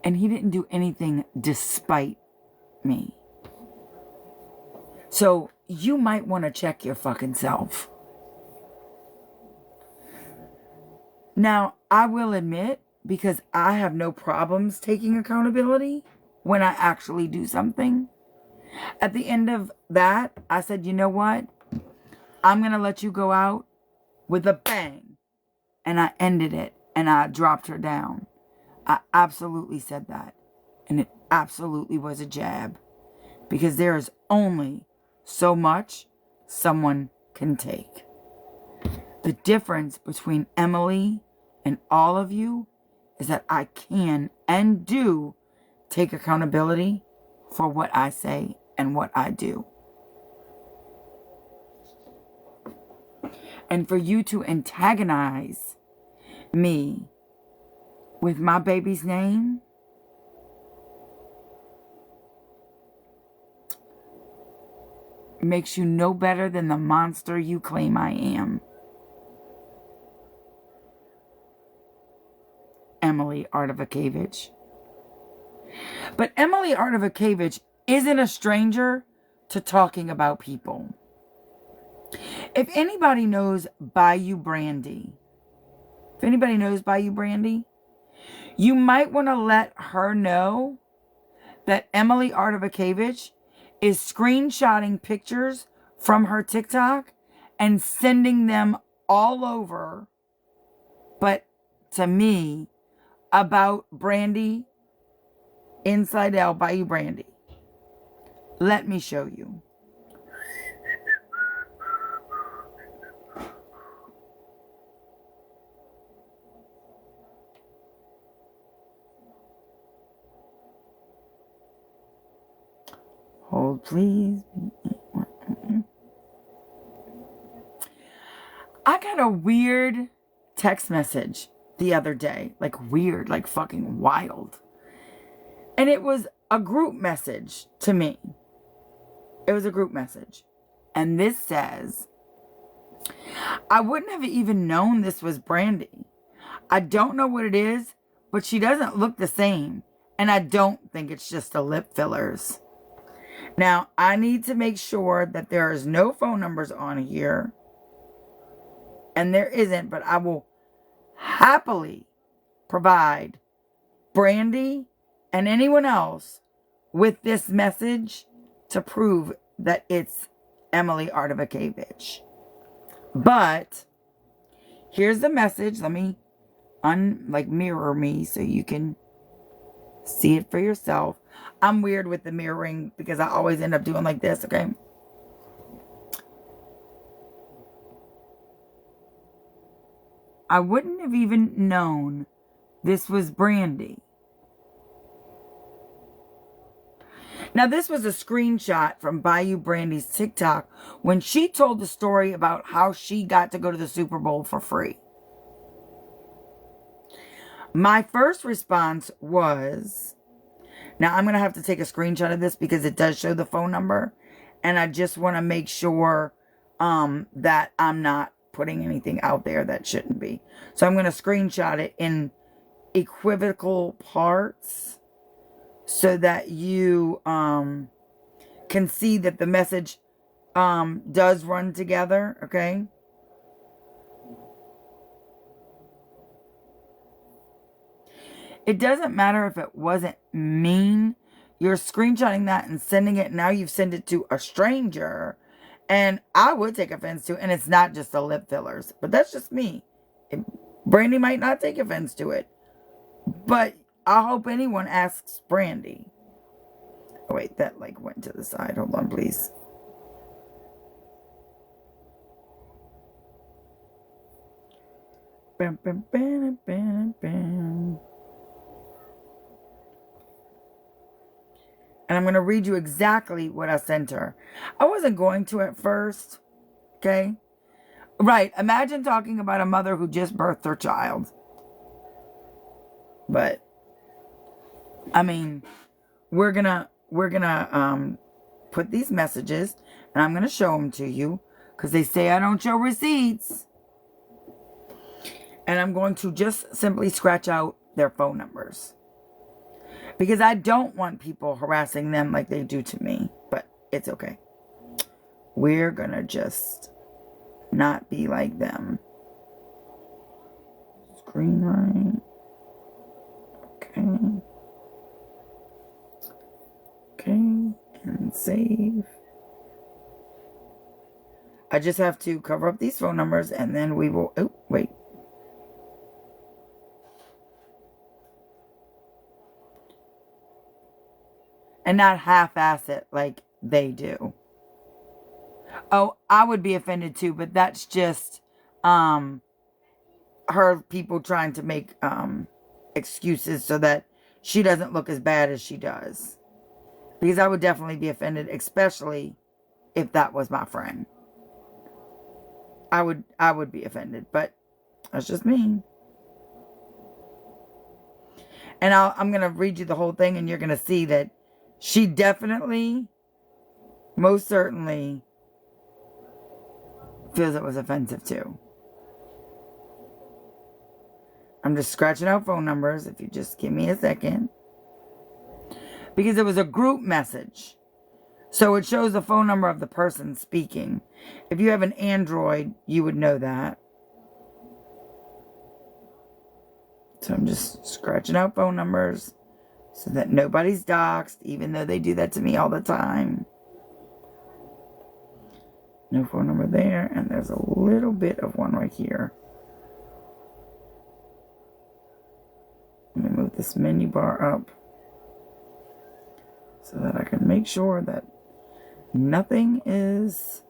And he didn't do anything despite me. So you might want to check your fucking self. Now, I will admit, because I have no problems taking accountability when I actually do something. At the end of that, I said, you know what? I'm going to let you go out with a bang. And I ended it and I dropped her down. I absolutely said that. And it absolutely was a jab. Because there is only so much someone can take. The difference between Emily and all of you is that I can and do take accountability for what I say and what I do. And for you to antagonize me with my baby's name, makes you no better than the monster you claim I am. Emily Artifikavich. But Emily Artifikavich isn't a stranger to talking about people. If anybody knows Bayou Brandy, you might want to let her know that Emily Artifikavich is screenshotting pictures from her TikTok and sending them all over, but to me, about Brandy, Inside Out, Bayou Brandy. Let me show you. Hold, please. I got a weird text message the other day. Like weird, like fucking wild. And it was a group message to me. It was a group message. And this says, I wouldn't have even known this was Brandy. I don't know what it is, but she doesn't look the same. And I don't think it's just the lip fillers. Now, I need to make sure that there is no phone numbers on here. And there isn't, but I will happily provide Brandy and anyone else with this message to prove that it's Emily Artivakevich. But here's the message. Let me mirror me so you can see it for yourself. I'm weird with the mirroring because I always end up doing like this, okay? I wouldn't have even known this was Brandy. Now, this was a screenshot from Bayou Brandy's TikTok when she told the story about how she got to go to the Super Bowl for free. My first response was, now I'm going to have to take a screenshot of this because it does show the phone number. And I just want to make sure that I'm not putting anything out there that shouldn't be. So I'm going to screenshot it in equivocal parts so that you can see that the message does run together, okay? It doesn't matter if it wasn't mean. You're screenshotting that and sending it. Now you've sent it to a stranger. And I would take offense to it. And it's not just the lip fillers. But that's just me. Brandy might not take offense to it. But I hope anyone asks Brandy. Oh, wait. That went to the side. Hold on, please. Bam, bam, bam, bam, bam. And I'm going to read you exactly what I sent her. I wasn't going to at first. Okay? Right. Imagine talking about a mother who just birthed her child. But, I mean, we're gonna put these messages. And I'm going to show them to you. Because they say I don't show receipts. And I'm going to just simply scratch out their phone numbers. Because I don't want people harassing them like they do to me. But it's okay. We're going to just not be like them. Screen right. Okay. Okay. And save. I just have to cover up these phone numbers and then we will... Oh, wait. And not half-ass it like they do. Oh, I would be offended too, but that's just her people trying to make excuses so that she doesn't look as bad as she does. Because I would definitely be offended, especially if that was my friend. I would be offended, but that's just me. And I'm going to read you the whole thing and you're going to see that she definitely, most certainly, feels it was offensive too. I'm just scratching out phone numbers if you just give me a second. Because it was a group message. So it shows the phone number of the person speaking. If you have an Android, you would know that. So I'm just scratching out phone numbers so that nobody's doxxed, even though they do that to me all the time. No phone number there, and there's a little bit of one right here. Let me move this menu bar up so that I can make sure that nothing is...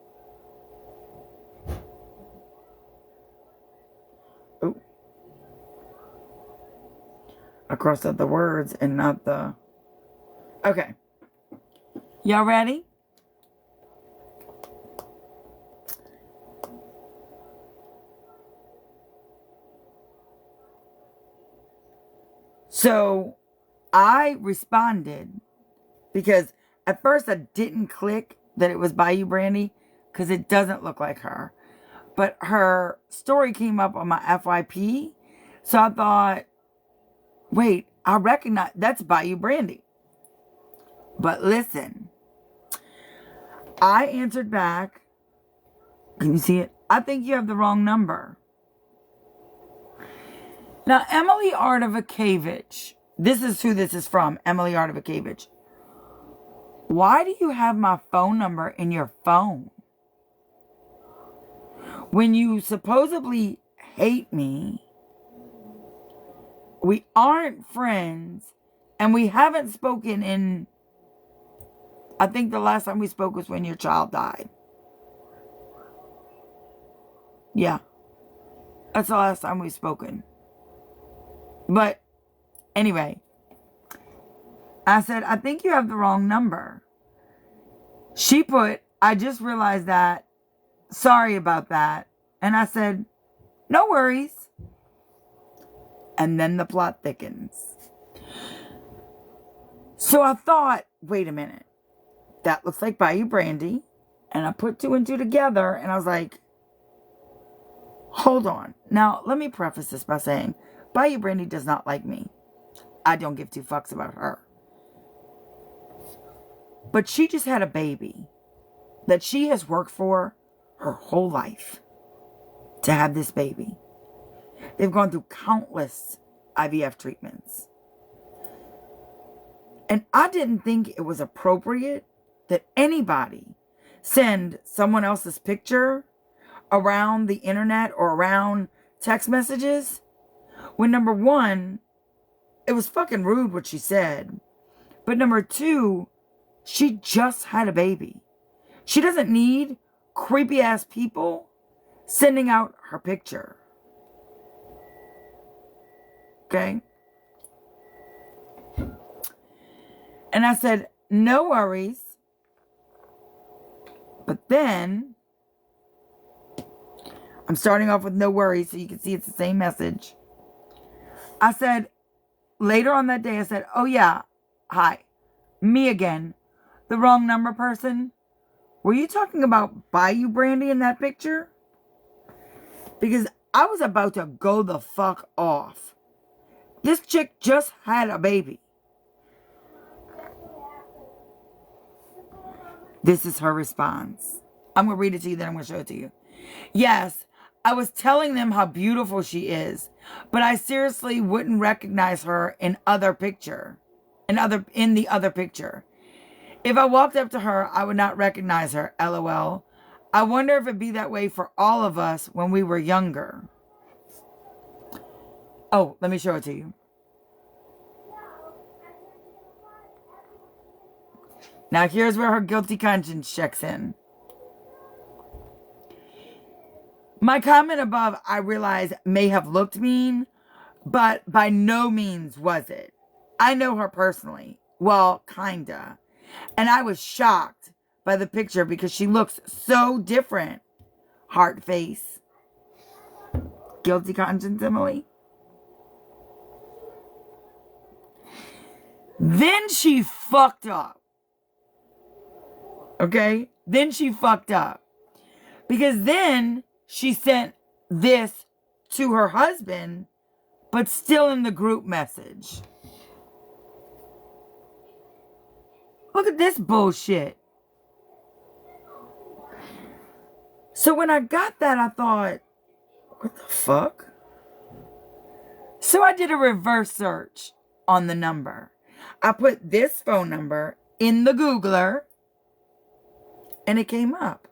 Oh. I crossed out the words and not the... Okay. Y'all ready? So I responded because at first I didn't click that it was Bayou Brandy because it doesn't look like her. But her story came up on my FYP. So I thought, wait, I recognize that's Bayou Brandy. But listen, I answered back. Can you see it? I think you have the wrong number. Now, Emily Artivakevich, this is who this is from, Emily Artivakevich. Why do you have my phone number in your phone? When you supposedly hate me, we aren't friends, and we haven't spoken in, I think the last time we spoke was when your child died. Yeah. That's the last time we've spoken. But anyway, I said, I think you have the wrong number. She put, I just realized that. Sorry about that. And I said, no worries. And then the plot thickens. So I thought, wait a minute. That looks like Bayou Brandy. And I put two and two together and I was like, hold on. Now, let me preface this by saying, Bayou Brandy does not like me. I don't give two fucks about her. But she just had a baby that she has worked for her whole life to have this baby. They've gone through countless IVF treatments. And I didn't think it was appropriate that anybody send someone else's picture around the internet or around text messages when, number one, it was fucking rude what she said. But number two, she just had a baby. She doesn't need creepy ass people sending out her picture. Okay? And I said, no worries. But then, I'm starting off with no worries so you can see it's the same message. I said, later on that day, I said, oh yeah, hi, me again. The wrong number person. Were you talking about Bayou Brandy in that picture? Because I was about to go the fuck off. This chick just had a baby. This is her response. I'm going to read it to you, then I'm going to show it to you. Yes, I was telling them how beautiful she is, but I seriously wouldn't recognize her in the other picture. If I walked up to her, I would not recognize her, LOL. I wonder if it'd be that way for all of us when we were younger. Oh, let me show it to you. Now here's where her guilty conscience checks in. My comment above, I realize, may have looked mean, but by no means was it. I know her personally. Well, kinda. And I was shocked by the picture because she looks so different. Heart face. Guilty conscience, Emily. Then she fucked up. Okay? Then she fucked up. Because then she sent this to her husband, but still in the group message. Look at this bullshit. So when I got that, I thought, what the fuck? So I did a reverse search on the number. I put this phone number in the Googler, and it came up.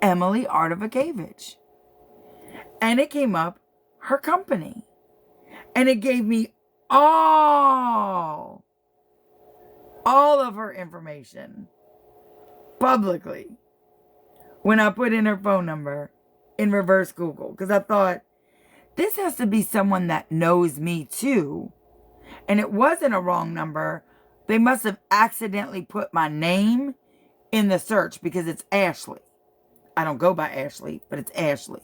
Emily Artivakevich. And it came up her company. And it gave me all of her information publicly when I put in her phone number in reverse Google. Because I thought, this has to be someone that knows me too. And it wasn't a wrong number. They must have accidentally put my name in the search because it's Ashley. I don't go by Ashley, but it's Ashley.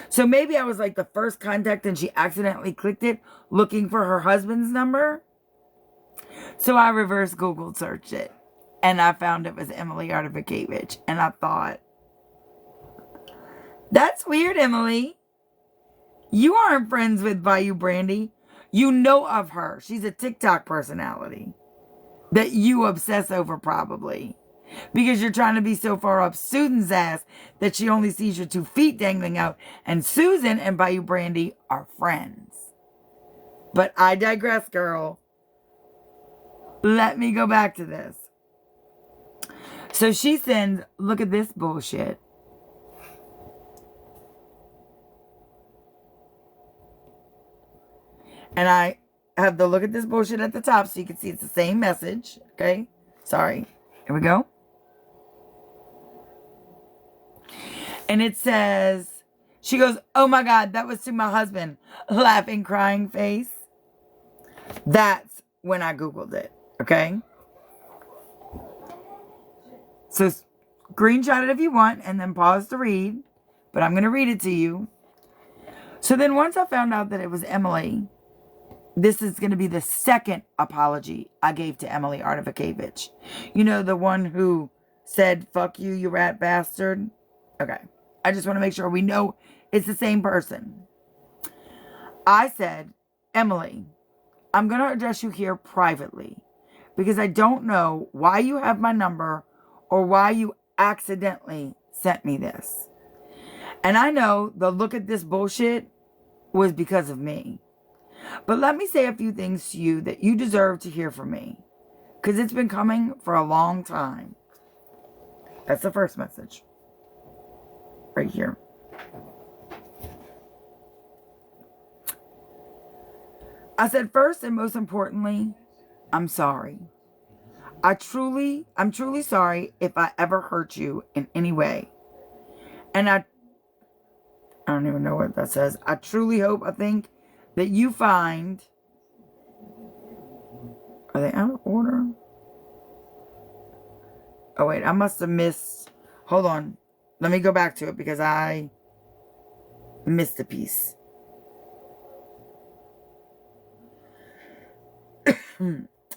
So maybe I was like the first contact and she accidentally clicked it looking for her husband's number. So I reverse Google searched it and I found it was Emily Artifikevich. And I thought, that's weird, Emily. You aren't friends with Bayou Brandy. You know of her. She's a TikTok personality that you obsess over probably. Because you're trying to be so far up Susan's ass that she only sees your 2 feet dangling out. And Susan and Bayou Brandy are friends. But I digress, girl. Let me go back to this. So she sends, look at this bullshit. And I have the look at this bullshit at the top so you can see it's the same message. Okay? Sorry. Here we go. And it says, she goes, oh my God, that was to my husband. Laughing, crying face. That's when I Googled it. Okay? So screenshot it if you want and then pause to read. But I'm going to read it to you. So then once I found out that it was Emily, this is going to be the second apology I gave to Emily Artifikevich. You know, the one who said, fuck you, you rat bastard. Okay. I just want to make sure we know it's the same person. I said, Emily, I'm going to address you here privately because I don't know why you have my number or why you accidentally sent me this. And I know the look at this bullshit was because of me. But let me say a few things to you that you deserve to hear from me. Because it's been coming for a long time. That's the first message. Right here. I said, first and most importantly, I'm sorry. I'm truly sorry if I ever hurt you in any way. And I don't even know what that says. I truly think that you find... Are they out of order? Oh, wait. I must have missed... Hold on. Let me go back to it because I missed a piece.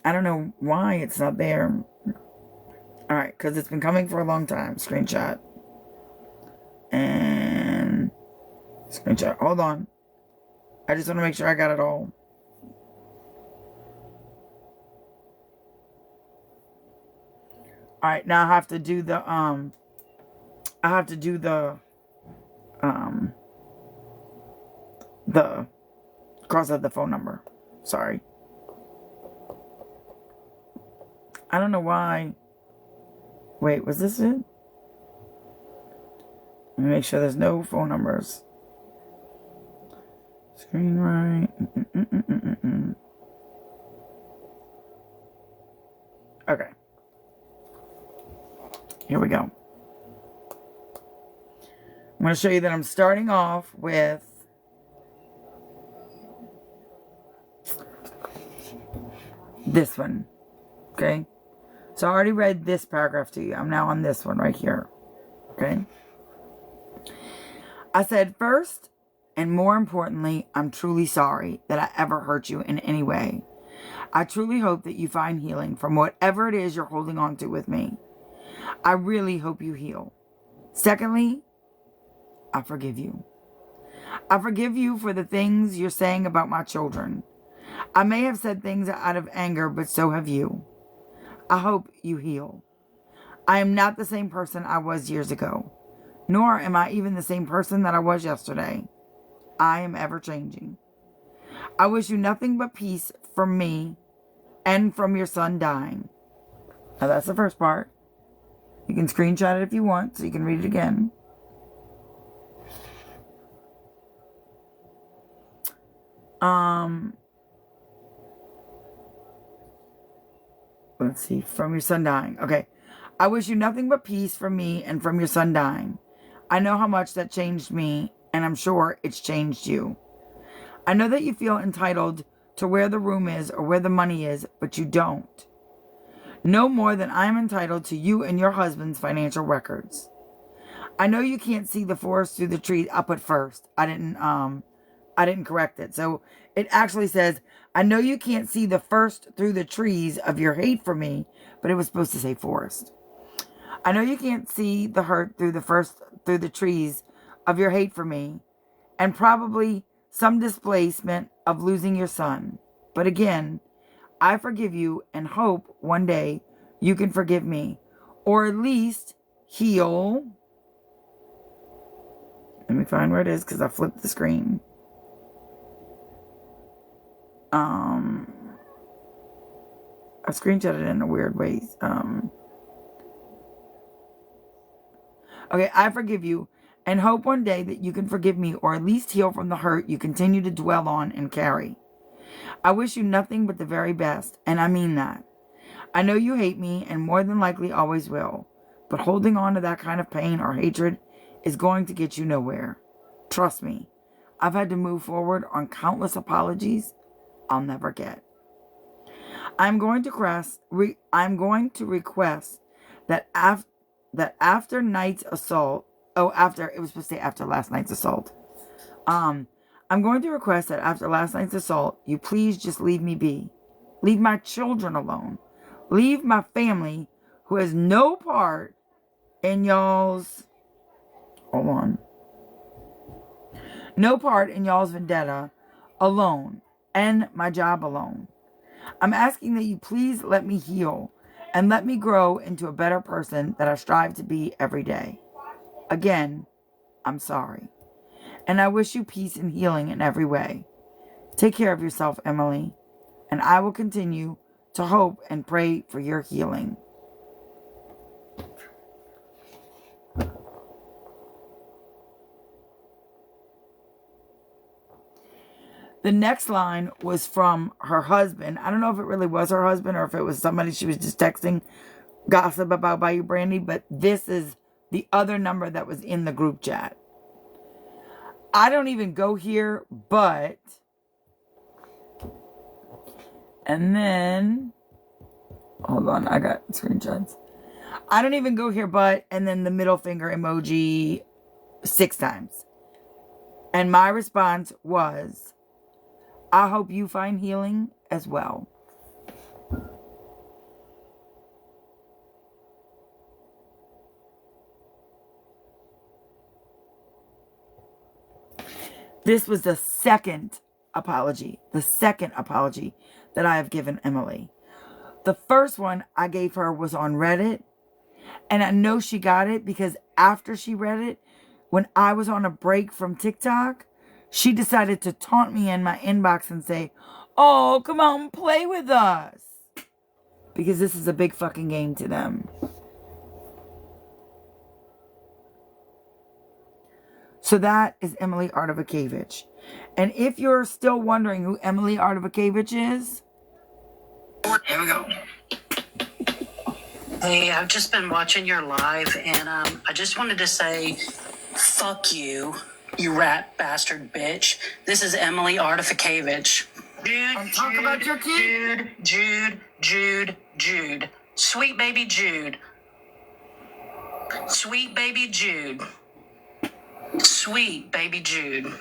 I don't know why it's not there. Alright, because it's been coming for a long time. Screenshot. And... Screenshot. Hold on. I just want to make sure I got it all. Alright, now I have to do the, cross out the phone number. Sorry. I don't know why. Wait, was this it? Let me make sure there's no phone numbers. Screen right. Okay. Here we go. I'm going to show you that I'm starting off with this one. Okay? So I already read this paragraph to you. I'm now on this one right here. Okay? I said, first and more importantly, I'm truly sorry that I ever hurt you in any way. I truly hope that you find healing from whatever it is you're holding on to with me. I really hope you heal. Secondly, I forgive you. I forgive you for the things you're saying about my children. I may have said things out of anger, but so have you. I hope you heal. I am not the same person I was years ago, nor am I even the same person that I was yesterday. I am ever changing. I wish you nothing but peace from me and from your son dying. Now that's the first part. You can screenshot it if you want, so you can read it again. Let's see. From your son dying. Okay. I wish you nothing but peace from me and from your son dying. I know how much that changed me, and I'm sure it's changed you. I know that you feel entitled to where the room is or where the money is, but you don't. No more than I am entitled to you and your husband's financial records. I know you can't see the forest through the trees. I'll put first. I didn't correct it. So it actually says, I know you can't see the first through the trees of your hate for me, but it was supposed to say forest. I know you can't see the hurt through the trees of your hate for me, and probably some displacement of losing your son. But again, I forgive you and hope one day you can forgive me, or at least heal. Let me find where it is because I flipped the screen. I screenshotted it in a weird way. Okay, I forgive you and hope one day that you can forgive me or at least heal from the hurt you continue to dwell on and carry. I wish you nothing but the very best, and I mean that. I know you hate me and more than likely always will, but holding on to that kind of pain or hatred is going to get you nowhere. Trust me, I've had to move forward on countless apologies I'll never get. I'm going to request that after night's assault, it was supposed to say after last night's assault. I'm going to request that after last night's assault, you please just leave me be. Leave my children alone. Leave my family, who has no part in y'all's, no part in y'all's vendetta, alone, and my job alone. I'm asking that you please let me heal and let me grow into a better person that I strive to be every day. Again, I'm sorry. And I wish you peace and healing in every way. Take care of yourself, Emily, and I will continue to hope and pray for your healing. The next line was from her husband. I don't know if it really was her husband or if it was somebody she was just texting gossip about by you, Brandy, but this is the other number that was in the group chat. I don't even go here, but... And then... Hold on, I got screenshots. I don't even go here, but... And then the middle finger emoji 6 times. And my response was... I hope you find healing as well. This was the second apology that I have given Emily. The first one I gave her was on Reddit, and I know she got it because after she read it, when I was on a break from TikTok, she decided to taunt me in my inbox and say, oh, come on, play with us. Because this is a big fucking game to them. So that is Emily Artivakevich. And if you're still wondering who Emily Artivakevich is, Here we go. Hey, I've just been watching your live, and I just wanted to say, fuck you, you rat bastard bitch. This is Emily Artivakevich. talk about your kid. Jude. Sweet baby Jude. Sweet baby Jude. Sweet baby Jude.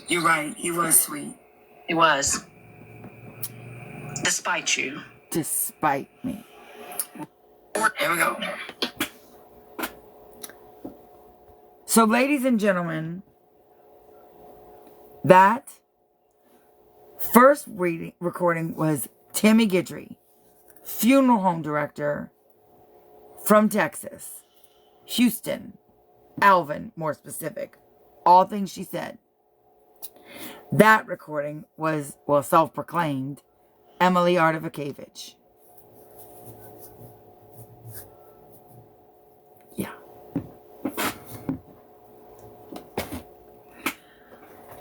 You're right. He was sweet. He was. Despite you. Despite me. Here we go. So, ladies and gentlemen, that first recording was Tammy Guidry, funeral home director from Texas, Houston, Alvin, more specific. All things she said. That recording was, well, self-proclaimed, Emily Artivakevich. Yeah.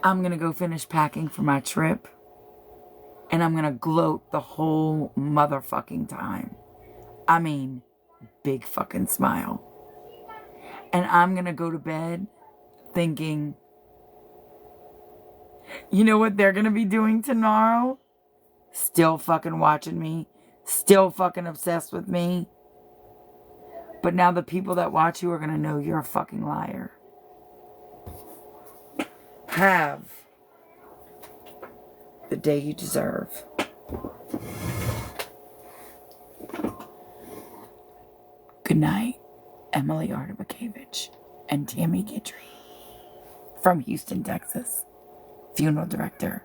I'm going to go finish packing for my trip. And I'm going to gloat the whole motherfucking time. I mean, big fucking smile. And I'm going to go to bed thinking, you know what they're going to be doing tomorrow? Still fucking watching me. Still fucking obsessed with me. But now the people that watch you are going to know you're a fucking liar. Have the day you deserve. Good night, Emily Artibakevich and Tammy Guidry from Houston, Texas, funeral director.